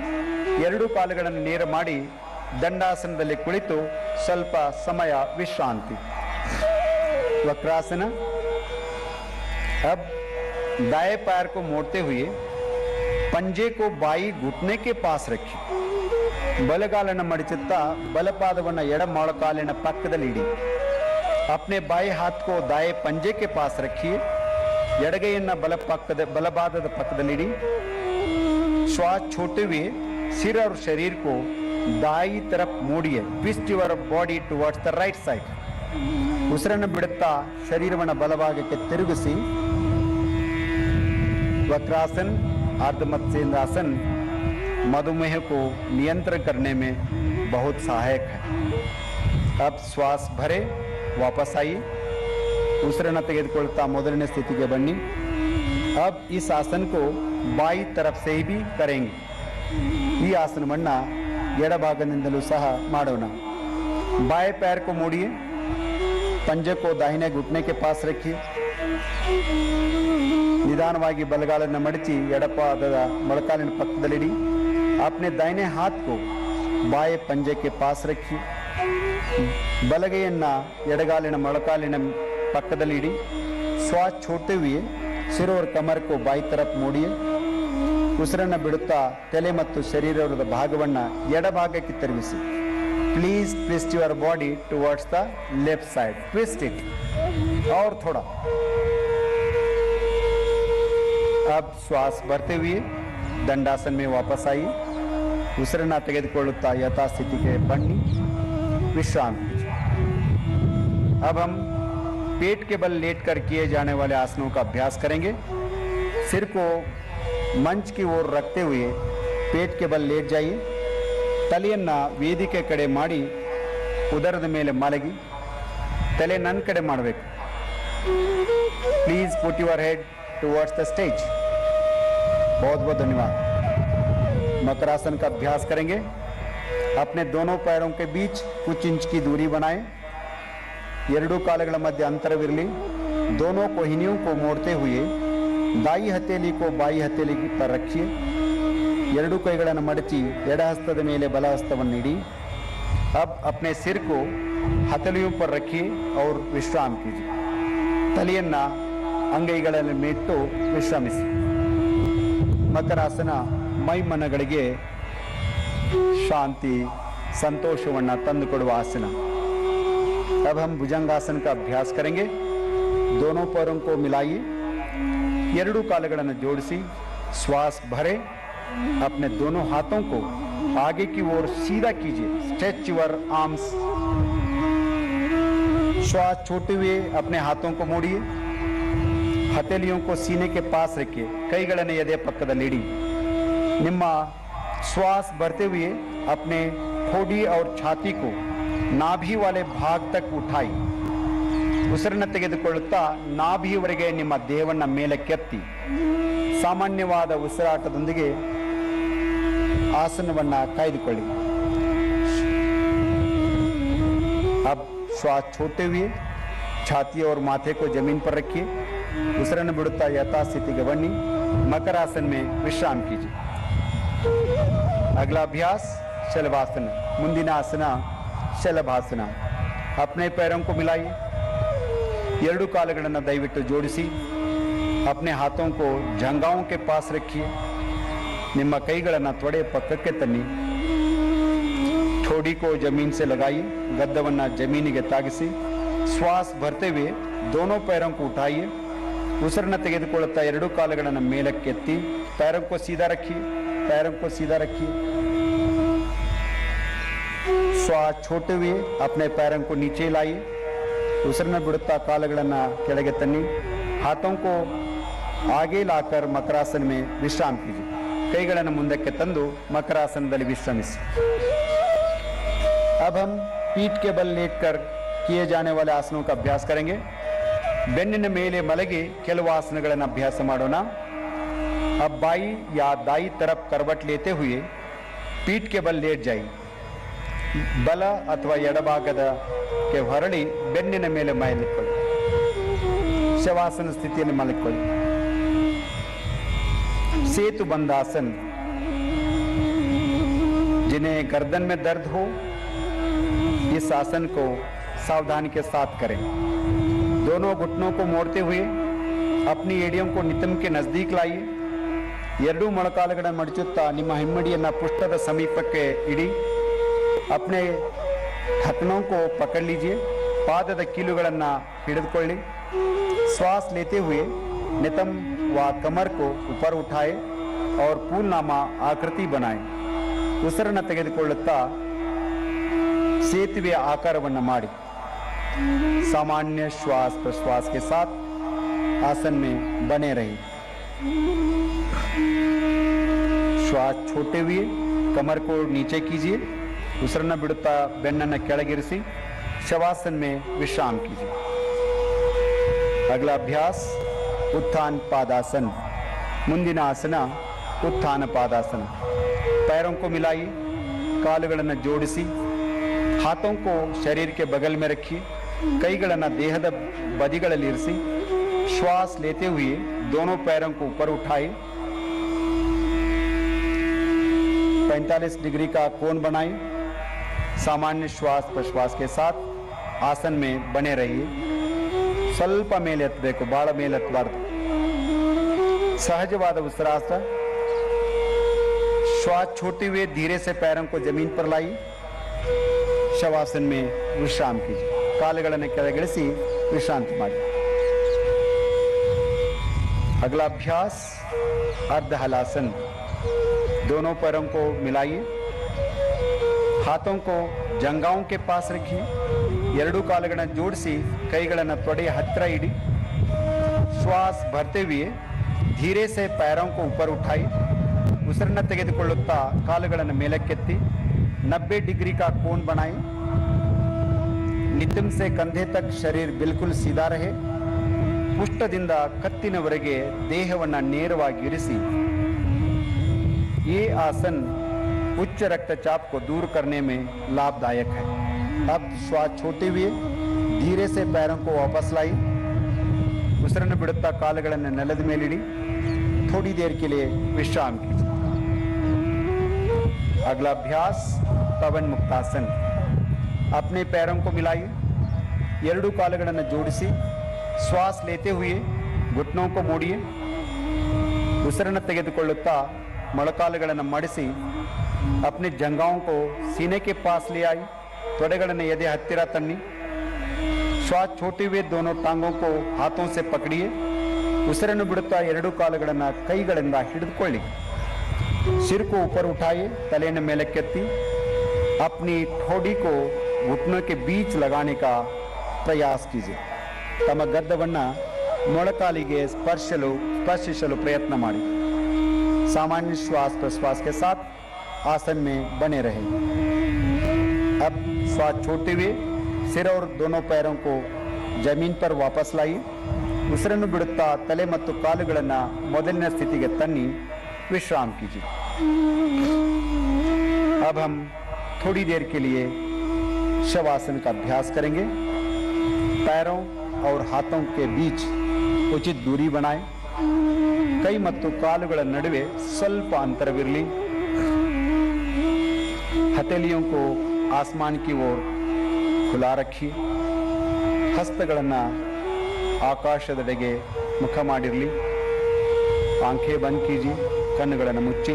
ಎರಡು ಕಾಲುಗಳನ್ನು ನೇರ ಮಾಡಿ ದಂಡಾಸನದಲ್ಲಿ ಕುಳಿತು ಸ್ವಲ್ಪ ಸಮಯ ವಿಶ್ರಾಂತಿ. वक्रासन. अब दाएं पैर को मोड़ते हुए पंजे को बाई घुटने के पास रखिए. ಬಲಗಾಲನ್ನು ಮಡಚುತ್ತಾ ಬಲಪಾದವನ್ನು ಎಡ ಮೊಳಕಾಲಿನ ಪಕ್ಕದಲ್ಲಿ ಇಡಿ. अपने बाएं हाथ को दाएं पंजे के पास रखिए. ಎಡಗೈಯನ್ನು ಬಲಪಾದದ ಪಕ್ಕದಲ್ಲಿ ಇಡಿ. श्वास छोड़ते हुए सिर और शरीर को दाई तरफ मोड़िए. Twist your body towards the right side. ಉಸಿರನ್ನು ಬಿಡುತ್ತಾ ಶರೀರವನ್ನು ಬಲಭಾಗಕ್ಕೆ ತಿರುಗಿಸಿ. वक्रासन अर्धमत्स्येंद्रासन मधुमेह को नियंत्रण करने में बहुत सहायक है. अब श्वास भरे वापस आइए. ಉಸಿರನ್ನು ತೆಗೆದುಕೊಳ್ಳುತ್ತಾ ಮೊದಲನೇ ಸ್ಥಿತಿಗೆ ಬನ್ನಿ. अब इस आसन को बाई तरफ से भी करेंगे. ಈ ಆಸನವನ್ನು ಎಡಭಾಗದಿಂದಲೂ ಸಹ ಮಾಡೋಣ. बाएं पैर को मोड़िए. पंजे को दाहिने घुटने के पास रखिए. ನಿಧಾನವಾಗಿ ಬಲಗಾಲನ್ನು ಮಡಚಿ ಎಡಪಾದದ ಮೊಳಕಾಲಿನ ಪಕ್ಕದಲ್ಲಿಡಿ. अपने दाहिने हाथ को बाएं पंजे के पास रखिए. ಬಲಗೈಯನ್ನು ಎಡಗಾಲಿನ ಮೊಳಕಾಲಿನ ಪಕ್ಕದಲ್ಲಿ ಇಡಿ. श्वास छोड़ते हुए सिर और कमर को बाई तरफ मोड़िए. ಉಸಿರನ್ನು ಬಿಡುತ್ತಾ ತಲೆ ಮತ್ತು ಶರೀರದ ಭಾಗವನ್ನು ಎಡಭಾಗಕ್ಕೆ ತಿರುಗಿಸಿ. Please twist your body towards the left side. Twist it और थोड़ा. अब श्वास भरते हुए दंडासन में वापस आइए. ಉಸಿರನ್ನು ತೆಗೆದುಕೊಳ್ಳುತ್ತಾ ಯಥಾಸ್ಥಿತಿಗೆ ಬನ್ನಿ. विश्राम कीजिए. अब हम पेट के बल लेटकर किए जाने वाले आसनों का अभ्यास करेंगे. सिर को मंच की ओर रखते हुए पेट के बल लेट जाइए. ತಲೆಯನ್ನು ವೇದಿಕೆ ಕಡೆ ಮಾಡಿ ಉದರದ ಮೇಲೆ ಮಲಗಿ ತಲೆ ನನ್ನ ಕಡೆ ಮಾಡಬೇಕು. Please put your head towards the stage. बहुत बहुत धन्यवाद. मकरासन का अभ्यास करेंगे. अपने दोनों पैरों के बीच कुछ इंच की दूरी बनाएं. ಎರಡು ಕಾಲುಗಳ ಮಧ್ಯೆ ಅಂತರವಿರಲಿ. दोनों कोहिनियों को मोड़ते हुए दाई हथेली को बाई हथेली पर रखिए. ಎರಡು ಕೈಗಳನ್ನು ಮಡಚಿ ಎಡ ಹಸ್ತದ ಮೇಲೆ ಬಲ ಹಸ್ತವನ್ನು ಇಡಿ. अब अपने सिर को हथेलियों पर रखिए और विश्राम कीजिए. ತಲೆಯನ್ನು ಅಂಗೈಗಳಲ್ಲಿ ಮೇಟ್ಟು ವಿಶ್ರಮಿಸಿ. ಮಕರಾಸನ ಮೈ ಮನಗಳಿಗೆ ಶಾಂತಿ ಸಂತೋಷವನ್ನು ತಂದುಕೊಡುವ ಆಸನ. अब हम भुजंगासन का अभ्यास करेंगे. दोनों पैरों को मिलाइए. ಎರಡು ಕಾಲುಗಳನ್ನು ಜೋಡಿಸಿ श्वास भरे. अपने दोनों हाथों को आगे की ओर सीधा कीजिए. Stretch your arms. श्वास छोड़ते हुए अपने हाथों को मोड़िए. हथेलियों को सीने के पास रखिए. ಕೈಗಳನ್ನು ಎದೆ ಪಕ್ಕದಲ್ಲಿ ಇಡಿ. ನಿಮ್ಮ श्वास भरते हुए अपने ठोड़ी और छाती को नाभि वाले भाग तक उठाई. ಉಸಿರನ್ನು ತೆಗೆದುಕೊಳ್ಳುತ್ತಾ ನಾಭಿಯವರೆಗೆ ನಿಮ್ಮ ದೇಹವನ್ನು ಮೇಲಕ್ಕೆತ್ತಿ ಸಾಮಾನ್ಯವಾದ ಉಸಿರಾಟದೊಂದಿಗೆ ಆಸನವನ್ನು ಕಾಯ್ದುಕೊಳ್ಳಿ. अब श्वास छोड़ते हुए छाती और माथे को जमीन पर रखिए. ಉಸಿರನ್ನು ಬಿಡುತ್ತಾ ಯಥಾಸ್ಥಿತಿಗೆ ಬನ್ನಿ. मकरासन में विश्राम कीजिए. अगला अभ्यास शलभासन. ಮುಂದಿನ ಆಸನ ಶಲಭಾಸನ. अपने पैरों को मिलाइए. ಎರಡು ಕಾಲುಗಳನ್ನು ದಯವಿಟ್ಟು ಜೋಡಿಸಿ. अपने हाथों को जंघाओं के पास रखिए. ನಿಮ್ಮ ಕೈಗಳನ್ನು ತೊಡೆ ಪಕ್ಕಕ್ಕೆ ತನ್ನಿ. ठोड़ी को जमीन से लगाइए. ಗದ್ದವನ್ನು ಜಮೀನಿಗೆ ತಾಗಿಸಿ. श्वास भरते हुए दोनों पैरों को उठाइए. ಉಸಿರನ್ನು ತೆಗೆದುಕೊಳ್ಳುತ್ತಾ ಎರಡು ಕಾಲುಗಳನ್ನು ಮೇಲಕ್ಕೆತ್ತಿ. पैरों को सीधा रखिए. पैरों को सीधा रखिए. श्वास छोड़ते हुए अपने पैरों को नीचे लाइए. ಉಸಿರನ್ನು ಬಿಡುತ್ತಾ ಕಾಲುಗಳನ್ನು ಕೆಳಗೆ ತನ್ನಿ. हाथों को आगे लाकर मकरासन में विश्राम कीजिए. ಕೈಗಳನ್ನು ಮುಂದಕ್ಕೆ ತಂದು ಮಕರಾಸನದಲ್ಲಿ ವಿಶ್ರಮಿಸಿ. अब हम पीठ के बल लेटकर किए जाने वाले आसनों का अभ्यास करेंगे. ಬೆನ್ನಿನ ಮೇಲೆ ಮಲಗಿ ಕೆಲವು ಆಸನಗಳನ್ನು ಅಭ್ಯಾಸ ಮಾಡೋಣ. अब बाई या दाई तरफ करवट लेते हुए पीठ के बल लेट जाइए. ಬಲ ಅಥವಾ ಎಡಭಾಗದ ಕೆ ಹೊರಳಿ ಬೆನ್ನಿನ ಮೇಲೆ ಮಲಗಿಕೊಳ್ಳಿ. ಶವಾಸನ ಸ್ಥಿತಿಯಲ್ಲಿ ಮಲಗಿಕೊಳ್ಳಿ. सेतु बंधासन. जिन्हें गर्दन में दर्द हो इस आसन को सावधानी के साथ करें. दोनों घुटनों को मोड़ते हुए अपनी एडियम को नितंब के नजदीक लाइए. ಎರಡೂ ಮೊಳಕಾಲುಗಳನ್ನು ಮಡಚುತ್ತಾ ನಿಮ್ಮ ಹಿಮ್ಮಡಿಯನ್ನು ಪುಷ್ಟದ ಸಮೀಪಕ್ಕೆ ಇಡಿ. अपने ढक्कनों को पकड़ लीजिए. पादದ ಕೀಲುಗಳನ್ನು ಹಿಡಿದುಕೊಳ್ಳಿ. श्वास लेते हुए नितंब व कमर को ऊपर उठाए और पूर्णनामा आकृति बनाएं. ಉಸಿರನ್ನು ತೆಗೆದುಕೊಳ್ಳುತ್ತಾ ಸೇತುವೆ ಆಕಾರವನ್ನು ಮಾಡಿ. सामान्य श्वास प्रश्वास के साथ आसन में बने रहिए. श्वास छोड़ते हुए कमर को नीचे कीजिए. ಉಸಿರನ್ನ ಬಿಡುತ್ತಾ ಬೆನ್ನನ್ನು ಕೆಳಗಿರಿಸಿ ಶವಾसन में विश्राम कीजिए. अगला अभ्यास उत्थान पादासन. ಮುಂದಿನ ಆಸನ उत्थान पादासन. पैरों को मिलाइए. ಕಾಲುಗಳನ್ನು ಜೋಡಿಸಿ. हाथों को शरीर के बगल में रखिए. ಕೈಗಳನ್ನು ದೇಹದ ಬದಿಗಳಲ್ಲಿ ಇರಿಸಿ. श्वास लेते हुए दोनों पैरों को ऊपर उठाइए. 45 डिग्री का कोण बनाइए. सामान्य श्वास प्रश्वास के साथ आसन में बने रहिए. ಸ್ವಲ್ಪ ಮೇಲೆ ಎತ್ತಬೇಕು, ಬಹಳ ಮೇಲೆ ಎತ್ತಬಾರದು. सहजवाद उसिरासन. श्वास छोड़ते हुए धीरे से पैरों को जमीन पर लाइए. शवासन में विश्राम कीजिए. ಕಾಲುಗಳನ್ನು ಕೆಳಗಿಳಿಸಿ ವಿಶ್ರಾಂತಿ ಮಾಡಿ. अगला अभ्यास अर्ध हलासन. दोनों पैरों को मिलाइए. हाथों को जंघाओं के पास रखिए. ಎರಡೂ ಕಾಲುಗಳನ್ನು ಜೋಡಿಸಿ ಕೈಗಳನ್ನು ತೊಡೆಯ ಹತ್ತಿರ ಇಡಿ. श्वास भरते हुए धीरे से पैरों को ऊपर उठाइए. ಉಸಿರನ್ನು ತೆಗೆದುಕೊಳ್ಳುತ್ತಾ ಕಾಲುಗಳನ್ನು ಮೇಲಕ್ಕೆತ್ತಿ 90 डिग्री का कोण बनाइए. नितंब से कंधे तक शरीर बिल्कुल सीधा रहे. ಪುಷ್ಟದಿಂದ ಕತ್ತಿನವರೆಗೆ ದೇಹವನ್ನು ನೇರವಾಗಿ ಇರಿಸಿ. ये आसन उच्च रक्तचाप को दूर करने में लाभदायक है. अब श्वास छोड़ते हुए धीरे से पैरों को वापस लाई. ಉಸಿರನ್ನು ಬಿಡುತ್ತಾ ಕಾಲುಗಳನ್ನು ನೆಲದ ಮೇಲಿಡಿ. थोड़ी देर के लिए विश्राम कीजिए. अगला अभ्यास पवन मुक्तासन. अपने पैरों को मिलाइए. ಎರಡೂ ಕಾಲುಗಳನ್ನು ಜೋಡಿಸಿ श्वास लेते हुए घुटनों को मोड़िए. ಉಸಿರನ್ನು ತೆಗೆದುಕೊಳ್ಳುತ್ತಾ ಮೊಳಕಾಲುಗಳನ್ನು ಮಡಿಸಿ अपने जंघाओं को सीने के पास ले आई. ತೊಡೆಗಳನ್ನು ಎದೆ ಹತ್ತಿರ ತನ್ನಿ. श्वास छोड़ते हुए दोनों टांगों को हाथों से पकड़िए. ಉಸಿರನ್ನು ಬಿಡುತ್ತಾ ಎರಡೂ ಕಾಲುಗಳನ್ನು ಕೈಗಳಿಂದ ಹಿಡಿದುಕೊಳ್ಳಿ. सिर को ऊपर उठाइए. तलेಯನ್ನು ಮೇಲಕ್ಕೆತ್ತಿ अपनी ठोड़ी को घुटनों के बीच लगाने का प्रयास कीजिए. ತಮ್ಮ ಗದ್ದವನ್ನು ಮೊಳಕಾಲಿಗೆ ಸ್ಪರ್ಶಿಸಲು ಪ್ರಯತ್ನ ಮಾಡಿ. सामान्य श्वास प्रश्वास के साथ आसन में बने रहे. अब श्वास छोड़ते हुए सिर और दोनों पैरों को जमीन पर वापस लाइए. ಉಸಿರನ್ನು ಬಿಡುತ್ತಾ ತಲೆ ಮತ್ತು ಕಾಲುಗಳನ್ನು ಮೊದಲಿನ ಸ್ಥಿತಿಗೆ ತನ್ನಿ विश्राम कीजिए. अब हम थोड़ी देर के लिए शवासन का अभ्यास करेंगे. पैरों और हाथों के बीच उचित दूरी बनाएं. ಕೈ ಮತ್ತು ಕಾಲುಗಳ ನಡುವೆ ಸ್ವಲ್ಪ ಅಂತರವಿರಲಿ. हथेलियों को आसमान की ओर खुला रखिए. ಹಸ್ತಗಳನ್ನು ಆಕಾಶದೆಡೆಗೆ ಮುಖ ಮಾಡಿರಲಿ. आंखें बंद कीजिए. ಕಣ್ಣುಗಳನ್ನು ಮುಚ್ಚಿ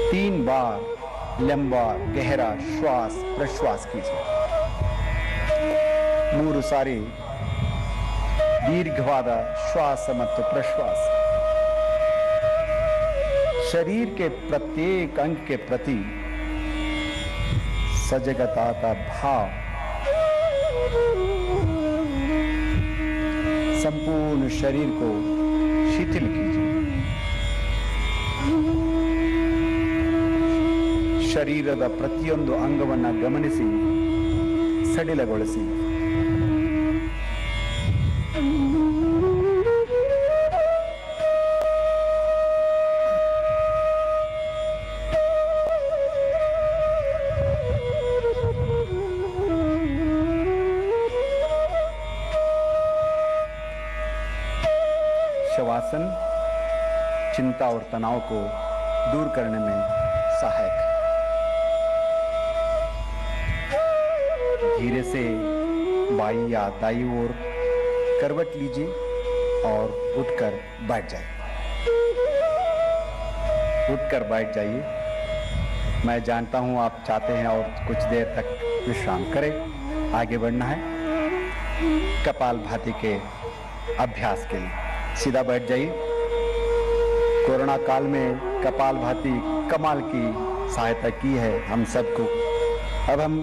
3 बार लंबा गहरा श्वास प्रश्वास कीजिए. 3 ಸಾರಿ दीर्घवाद श्वास ಮತ್ತು प्रश्वास. शरीर के प्रत्येक अंग के प्रति सजगता का भाव. संपूर्ण शरीर को शिथिल कीजिए. ಶರೀರದ ಪ್ರತಿಯೊಂದು ಅಂಗವನ್ನು ಗಮನಿಸಿ ಸಡಿಲಗೊಳಿಸಿ. आसन चिंता और तनाव को दूर करने में सहायक है। धीरे से बाई या दाई ओर करवट लीजिए और उठकर बैठ जाइए। उठकर बैठ जाइए। मैं जानता हूं आप चाहते हैं और कुछ देर तक विश्राम करें। आगे बढ़ना है कपालभाति के अभ्यास के लिए। सीधा बैठ जाइए। कोरोना काल में कपालभाति कमाल की सहायता की है हम सबको। अब हम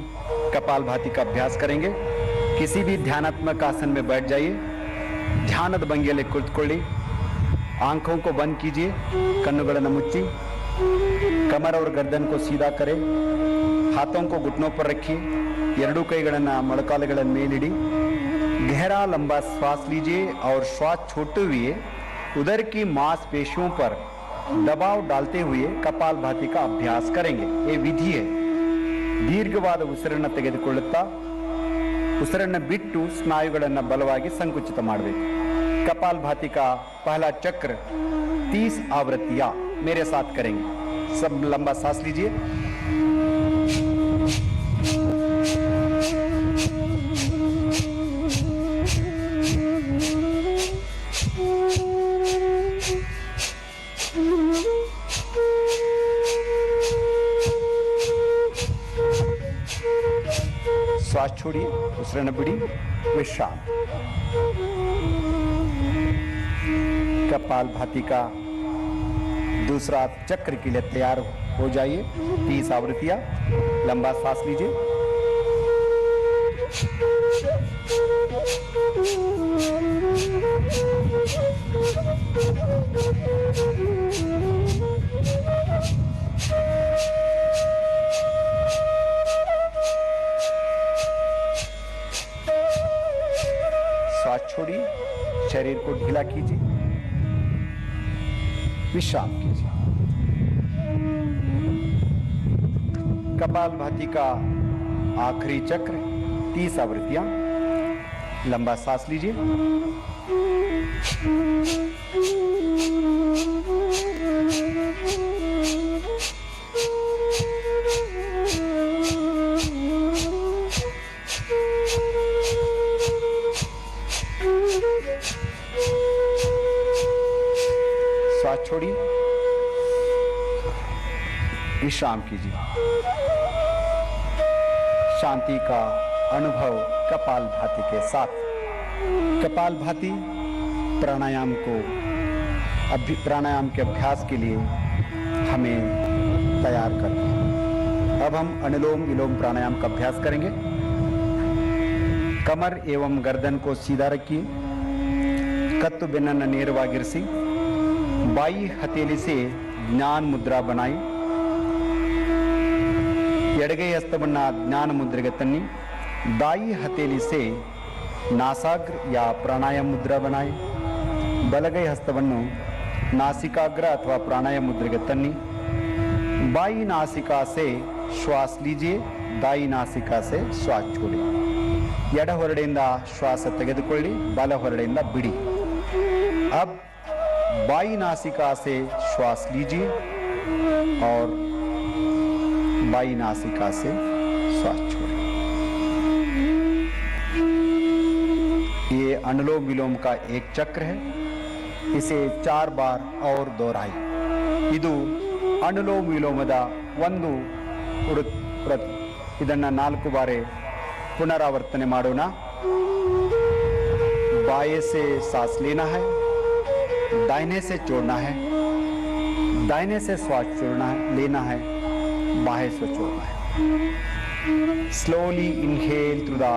कपालभाति का अभ्यास करेंगे। किसी भी ध्यानात्मक आसन में बैठ जाइए। ध्यानद भंगिಯಲ್ಲಿ ಕುಳಿತುಕೊಳ್ಳಿ। आंखों को बंद कीजिए, कन्नुಗಳನ್ನು मुच्ची, कमर और गर्दन को सीधा करें, हाथों को घुटनों पर रखिए, ಎರಡೂ ಕೈಗಳನ್ನು ಮೊಳಕಾಲುಗಳ ಮೇಲಿಡಿ, गहरा लंबा श्वास लीजिए और श्वास छोड़ते हुए उदर की मांसपेशियों पर दबाव डालते हुए कपालभाति का अभ्यास करेंगे। ये विधि है। ದೀರ್ಘವಾದ ಉಸಿರನ್ನು ತೆಗೆದುಕೊಳ್ಳುತ್ತಾ ಉಸಿರನ್ನು ಬಿಟ್ಟು ಸ್ನಾಯುಗಳನ್ನು ಬಲವಾಗಿ ಸಂಕುಚಿತ ಮಾಡಬೇಕು। कपालभाति का पहला चक्र 30 आवृत्तियां मेरे साथ करेंगे। सब लंबा सांस लीजिए। श्वास छोड़िए, उसिरನ್ನು बिड़ी, विश्राम। कपालभाति का दूसरा चक्र के लिए तैयार हो जाइए। 30 आवृत्तियां। लंबा सांस लीजिए। श्वास छोड़िए, शरीर को ढीला कीजिए, विश्राम कीजिए। कपालभाति का आखिरी चक्र 30 आवृत्तियां। लंबा सांस लीजिए। श्वास छोड़िए, विश्राम कीजिए। शांति का अनुभव कपालभाति के साथ। कपालभाति प्राणायाम के अभ्यास के लिए हमें तैयार करते हैं। अब हम अनुलोम विलोम प्राणायाम का अभ्यास करेंगे। कमर एवं गर्दन को सीधा रखिए, कತ್ತು ಬೆನ್ನನ್ನು ನೇರವಾಗಿರಿಸಿ, बाई हथेली से ज्ञान मुद्रा बनाई, ಎಡಗೈ ಹಸ್ತವನ್ನು ಜ್ಞಾನ ಮುದ್ರೆಗೆ ತನ್ನಿ, दाई हथेली से नासाग्र या प्राणायाम मुद्रा बनाई, बलगೈ हस्तವನ್ನು नासिकाग्र अथवा प्राणायाम मुद्रेಗೆ तन्नी, बाई नासिका से श्वास लीजिए, दाई नासिका से श्वास छोड़िए। ಎಡ ಹೊರಡೆಯಿಂದ ಶ್ವಾಸ ತೆಗೆದುಕೊಳ್ಳಿ, ಬಲ ಹೊರಡೆಯಿಂದ ಬಿಡಿ। अब बाई नासिका से श्वास लीजिए और बाई नासिका से श्वास छोड़िए। ये अनुलोम विलोम का एक चक्र है। इसे 4 बार और दोहराई। ಇದು अनुलोम विलोमದ ಒಂದು ಪ್ರತಿ। ಇದನ್ನ 4 ಬಾರಿ पुनरावर्तन ಮಾಡೋಣ। बाएं से सांस लेना है, दाहिने से छोड़ना है, दाहिने से श्वास छोड़ना है, लेना है, बाएं से छोड़ना है। Slowly inhale through the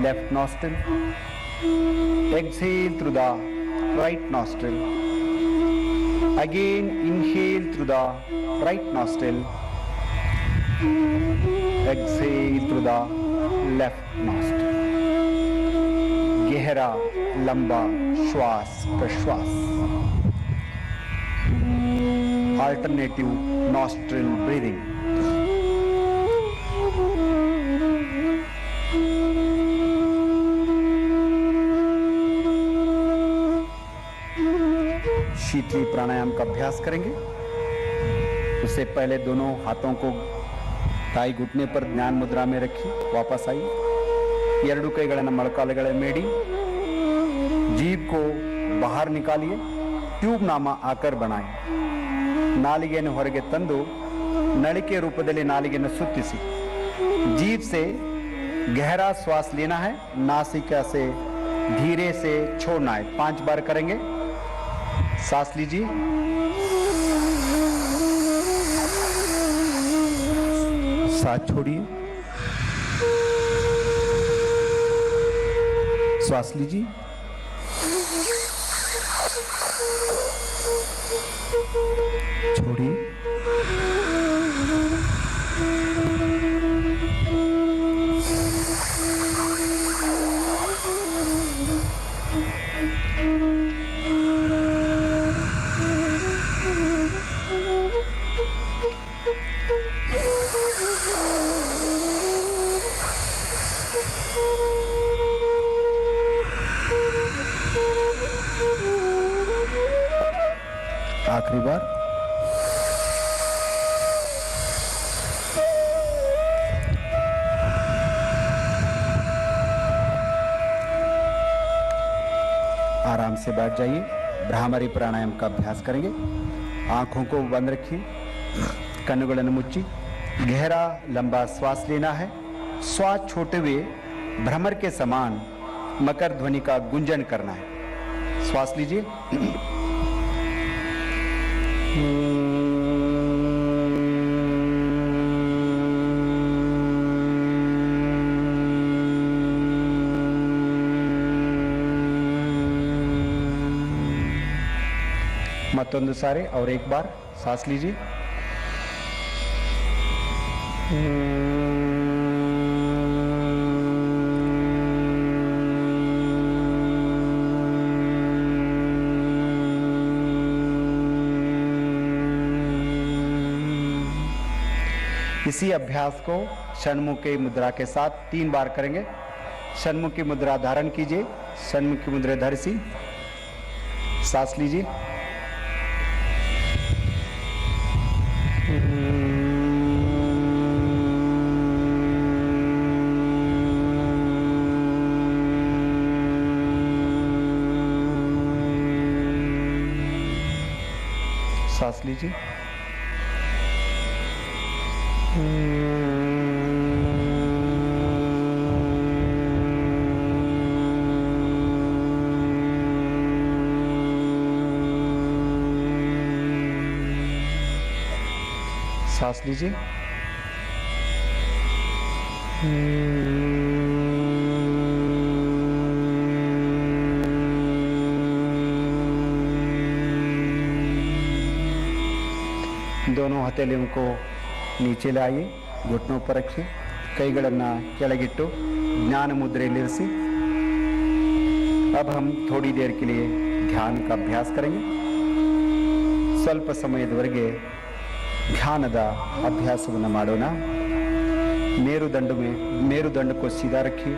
left nostril, exhale through the right nostril, again inhale through the right nostril, exhale through the left nostril। गहरा लंबा श्वास प्रश्वास। Alternative nostril breathing. Sheetali pranayama का अभ्यास करेंगे। उससे पहले दोनों हाथों को ताई घुटने पर ध्यान मुद्रा में रखिए। वापस आइए। ಎರಡು ಕೈಗಳನ್ನು ಮೊಳಕಾಲುಗಳ ಮೇಡಿ जीभ को बाहर निकालिए। ट्यूब नामा आकर बनाए। नालिಗೆಯನ್ನು ಹೊರಗೆ ತಂದು नळिके रूपದಲ್ಲಿ नालिಗೆಯನ್ನು सुत्तिಸಿ। जीभ से गहरा श्वास लेना है, नासिका से धीरे से छोड़ना है। 5 बार करेंगे। सांस लीजिए, सांस छोड़िए, श्वास लीजिए, छोड़िए, आखिरी बार। आराम से बैठ जाइए। भ्रामरी प्राणायाम का अभ्यास करेंगे। आंखों को बंद रखिए, कन्नुಗಳನ್ನು मुच्ची। गहरा लंबा श्वास लेना है। श्वास छोड़ते हुए भ्रमर के समान मकर ध्वनि का गुंजन करना है। श्वास लीजिए, मतोंदु सारे और एक बार सांस लीजिए, इसी अभ्यास को षण्मुखी मुद्रा के साथ 3 बार करेंगे। षण्मुखी मुद्रा धारण कीजिए। षण्मुखी मुद्रा धरसी, सांस लीजिए, सांस लीजिए, सांस लीजिए, दोनों हथेलियों को नीचे लाइए, घुटनों पर रखिए, ಕೈಗಳನ್ನು ಕೆಳಗಿಟ್ಟು ಜ್ಞಾನ ಮುದ್ರೆಯಲ್ಲಿರಿಸಿ। अब हम थोड़ी देर के लिए ध्यान का अभ्यास करेंगे। ಸ್ವಲ್ಪ ಸಮಯದವರೆಗೆ ಧ್ಯಾನದ ಅಭ್ಯಾಸವನ್ನು ಮಾಡೋಣ। ಮೇರುದಂಡ को सीधा रखिए,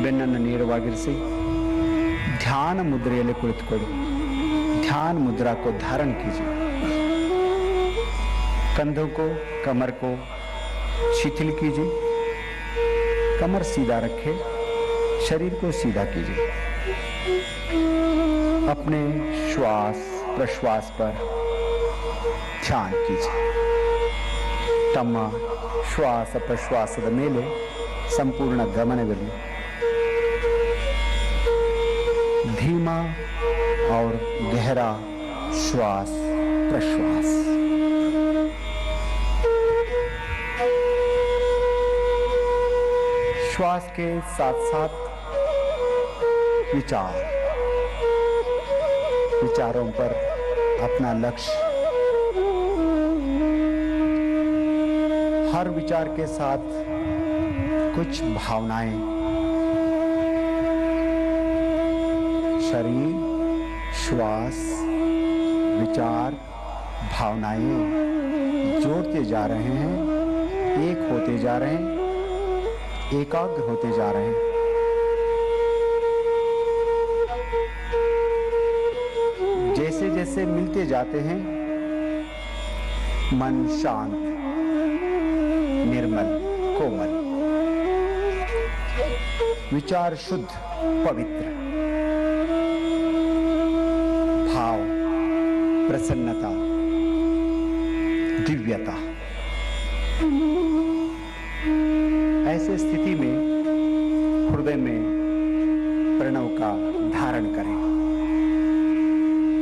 ಬೆನ್ನನ್ನು ನೇರವಾಗಿರಿಸಿ, ध्यान मुद्रेಯಲ್ಲಿ ಕುಳಿತುಕೊಳ್ಳಿ। ध्यान मुद्रा को धारण कीजिए। कंधों को, कमर को शिथिल कीजिए। कमर सीधा रखें, शरीर को सीधा कीजिए। अपने श्वास प्रश्वास पर ध्यान कीजिए। तಮ್ಮ ಶ್ವಾಸ ಪ್ರಶ್ವಾಸದ ಮೇಲೆ ಸಂಪೂರ್ಣ ಗಮನವಿರಲಿ। धीमा और गहरा श्वास प्रश्वास। श्वास के साथ साथ विचारों पर अपना लक्ष्य, हर विचार के साथ कुछ भावनाएं, शरीर, श्वास, विचार, भावनाएं जोड़ते जा रहे हैं, एक होते जा रहे हैं, एकाग्र होते जा रहे हैं। जैसे जैसे मिलते जाते हैं, मन शांत, निर्मल, कोमल, विचार शुद्ध, पवित्र, भाव, प्रसन्नता, दिव्यता। ऐसे स्थिति में हृदय में प्रणव का धारण करें।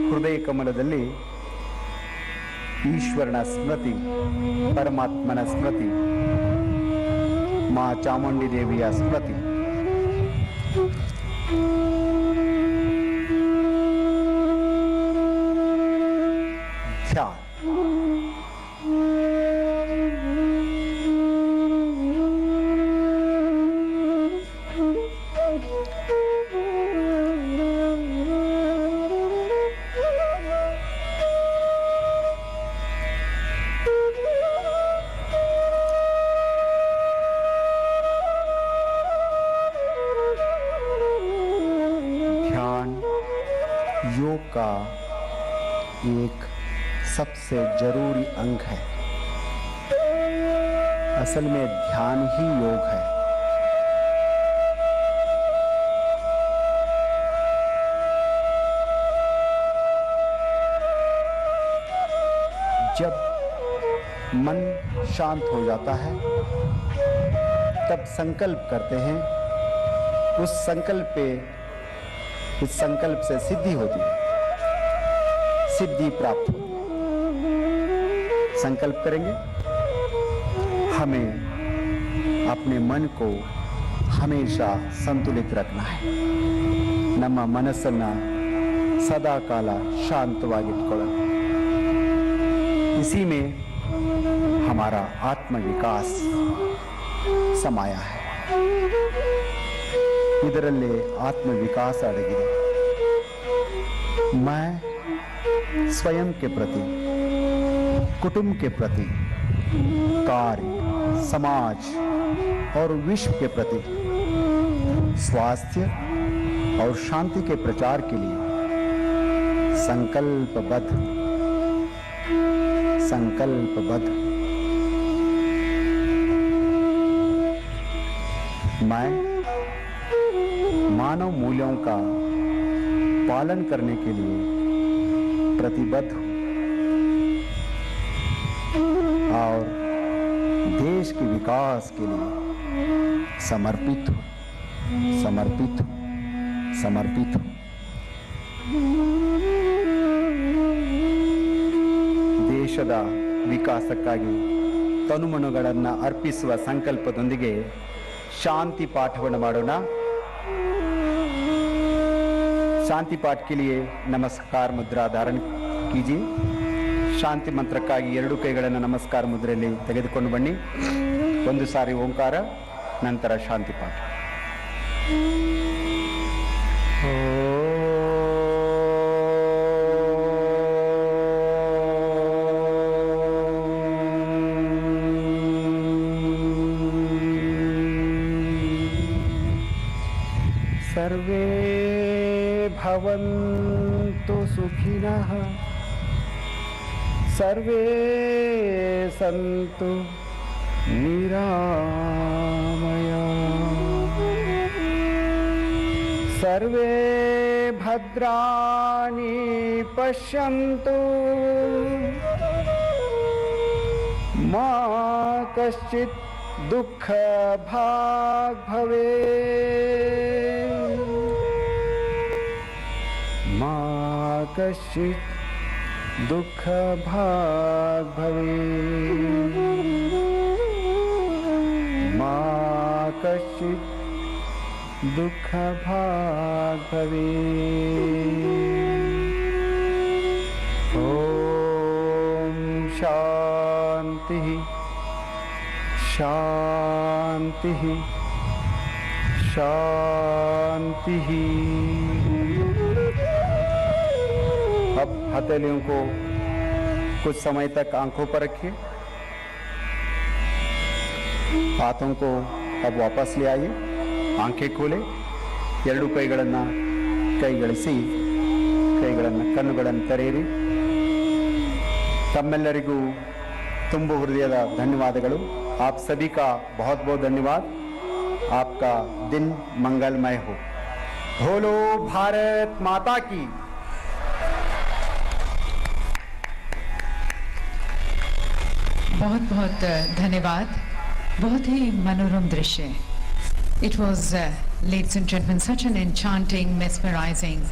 हृदय कमलದಲ್ಲಿ ಈಶ್ವರನ ಸ್ಮೃತಿ, ಪರಮಾತ್ಮನ ಸ್ಮೃತಿ, ಮಾ ಚಾಮುಂಡಿ ದೇವಿಯ ಸ್ಮೃತಿ, ಧ್ಯಾನ, योग का एक सबसे जरूरी अंग है। असल में ध्यान ही योग है। जब मन शांत हो जाता है तब संकल्प करते हैं, उस संकल्प से सिद्धि होती है, सिद्धि प्राप्त होती है। संकल्प करेंगे, हमें अपने मन को हमेशा संतुलित रखना है। ನಮ್ಮ ಮನಸ್ಸನ್ನ ಸದಾ ಕಾಲ ಶಾಂತವಾಗಿಟ್ಕೊಳ್ಳೋಣ। इसी में हमारा आत्मविकास समाया है। ಇದರಲ್ಲೇ आत्मविकास अड़गिದೆ। मैं स्वयं के प्रति, कुटुंब के प्रति, कार्य, समाज और विश्व के प्रति स्वास्थ्य और शांति के प्रचार के लिए संकल्पबद्ध। मैं मानव मूल्यों का पालन करने के लिए प्रतिबद्ध हूँ और देश के विकास के लिए समर्पित हूँ। ದೇಶದ ವಿಕಾಸಕ್ಕಾಗಿ ತನುಮನಗಳನ್ನು ಅರ್ಪಿಸುವ ಸಂಕಲ್ಪದೊಂದಿಗೆ शांति पाठವನ್ನು ಮಾಡೋಣ। शांति पाठ के लिए नमस्कार मुद्रा धारण कीजिए। शांति मंत्रಕ್ಕಾಗಿ ಎರಡು ಕೈಗಳನ್ನು ನಮಸ್ಕಾರ ಮುದ್ರೆಯಲ್ಲಿ ತೆಗೆದುಕೊಂಡು ಬನ್ನಿ। ಒಂದು ಸಾರಿ ಓಂಕಾರ, ನಂತರ ಶಾಂತಿ ಪಾಠ। सर्वे भवन्तु सुखिनः, सर्वे सन्तु निरामयाः, सर्वे भद्राणि पश्यन्तु, मा कश्चित् दुःख भाग् भवेत्, मा कश्चित् दुःख भाग् भवेत्, मा कश्चित् दुःख भाग् भवेत्। ॐ शान्तिः शान्तिः शान्तिः। अब हथेलियों को कुछ समय तक आंखों पर रखिए। हाथों को अब वापस ले आइए। आंखें खोले, ಎರಡು ಕೈಗಳನ್ನು ಕೈಗಳಿಸಿ ಕಣ್ಣುಗಳನ್ನು ತೆರೆಯಿರಿ. तम्मेल्लरिगू ತುಂಬು ಹೃದಯದ ಧನ್ಯವಾದಗಳು. आप सभी का बहुत बहुत धन्यवाद. आपका दिन मंगलमय हो. बोलो भारत माता की. बहुत बहुत धन्यवाद. बहुत ही मनोरम दृश्य. It was, ladies and gentlemen, such an enchanting, mesmerizing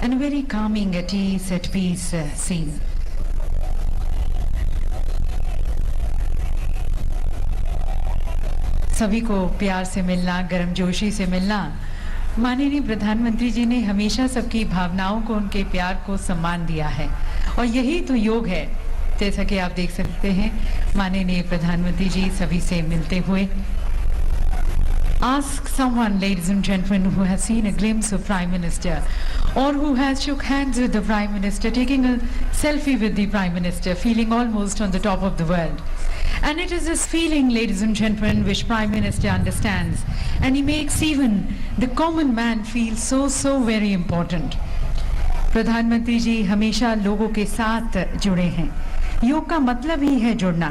and a very calming, at ease, at peace scene. सभी को प्यार से मिलना, गर्मजोशी से मिलना. माननीय प्रधानमंत्री जी ने हमेशा सबकी भावनाओं को, उनके प्यार को सम्मान दिया है और यही तो योग है. जैसा कि आप देख सकते हैं माननीय प्रधानमंत्री जी सभी से मिलते हुए. Ask someone, ladies and gentlemen, who has seen a glimpse of Prime Minister or who has shook hands with the Prime Minister, taking a selfie with the Prime Minister, feeling almost on the top of the world. And it is this feeling, ladies and gentlemen, which Prime Minister understands, and he makes even the common man feel so very important. प्रधानमंत्री जी हमेशा लोगों के साथ जुड़े हैं. योग का मतलब ही है जुड़ना,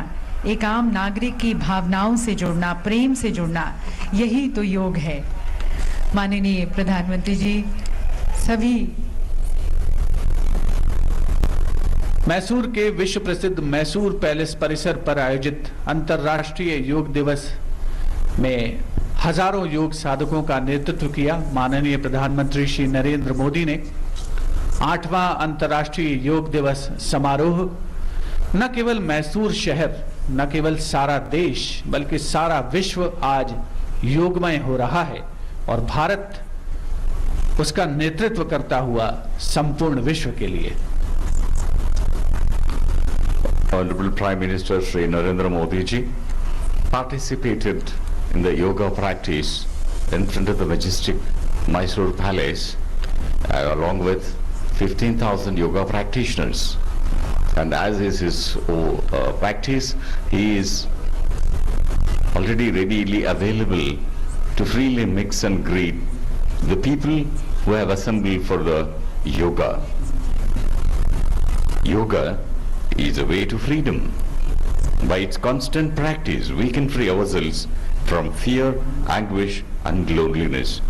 एक आम नागरिक की भावनाओं से जुड़ना, प्रेम से जुड़ना. यही तो योग है. माननीय प्रधानमंत्री जी सभी मैसूर के विश्व प्रसिद्ध मैसूर पैलेस परिसर पर आयोजित अंतर्राष्ट्रीय योग दिवस में हजारों योग साधकों का नेतृत्व किया. माननीय प्रधानमंत्री श्री नरेंद्र मोदी ने 8वां अंतर्राष्ट्रीय योग दिवस समारोह न केवल मैसूर शहर, न केवल सारा देश, बल्कि सारा विश्व आज योगमय हो रहा है और भारत उसका नेतृत्व करता हुआ संपूर्ण विश्व के लिए. Honorable Prime Minister Shri Narendra Modi ji participated in the yoga practice in front of the majestic Mysore Palace along with 15,000 yoga practitioners. And as is his practice, he is already readily available to freely mix and greet the people who have assembled for the yoga. Yoga is a way to freedom. By its constant practice, we can free ourselves from fear, anguish, and loneliness.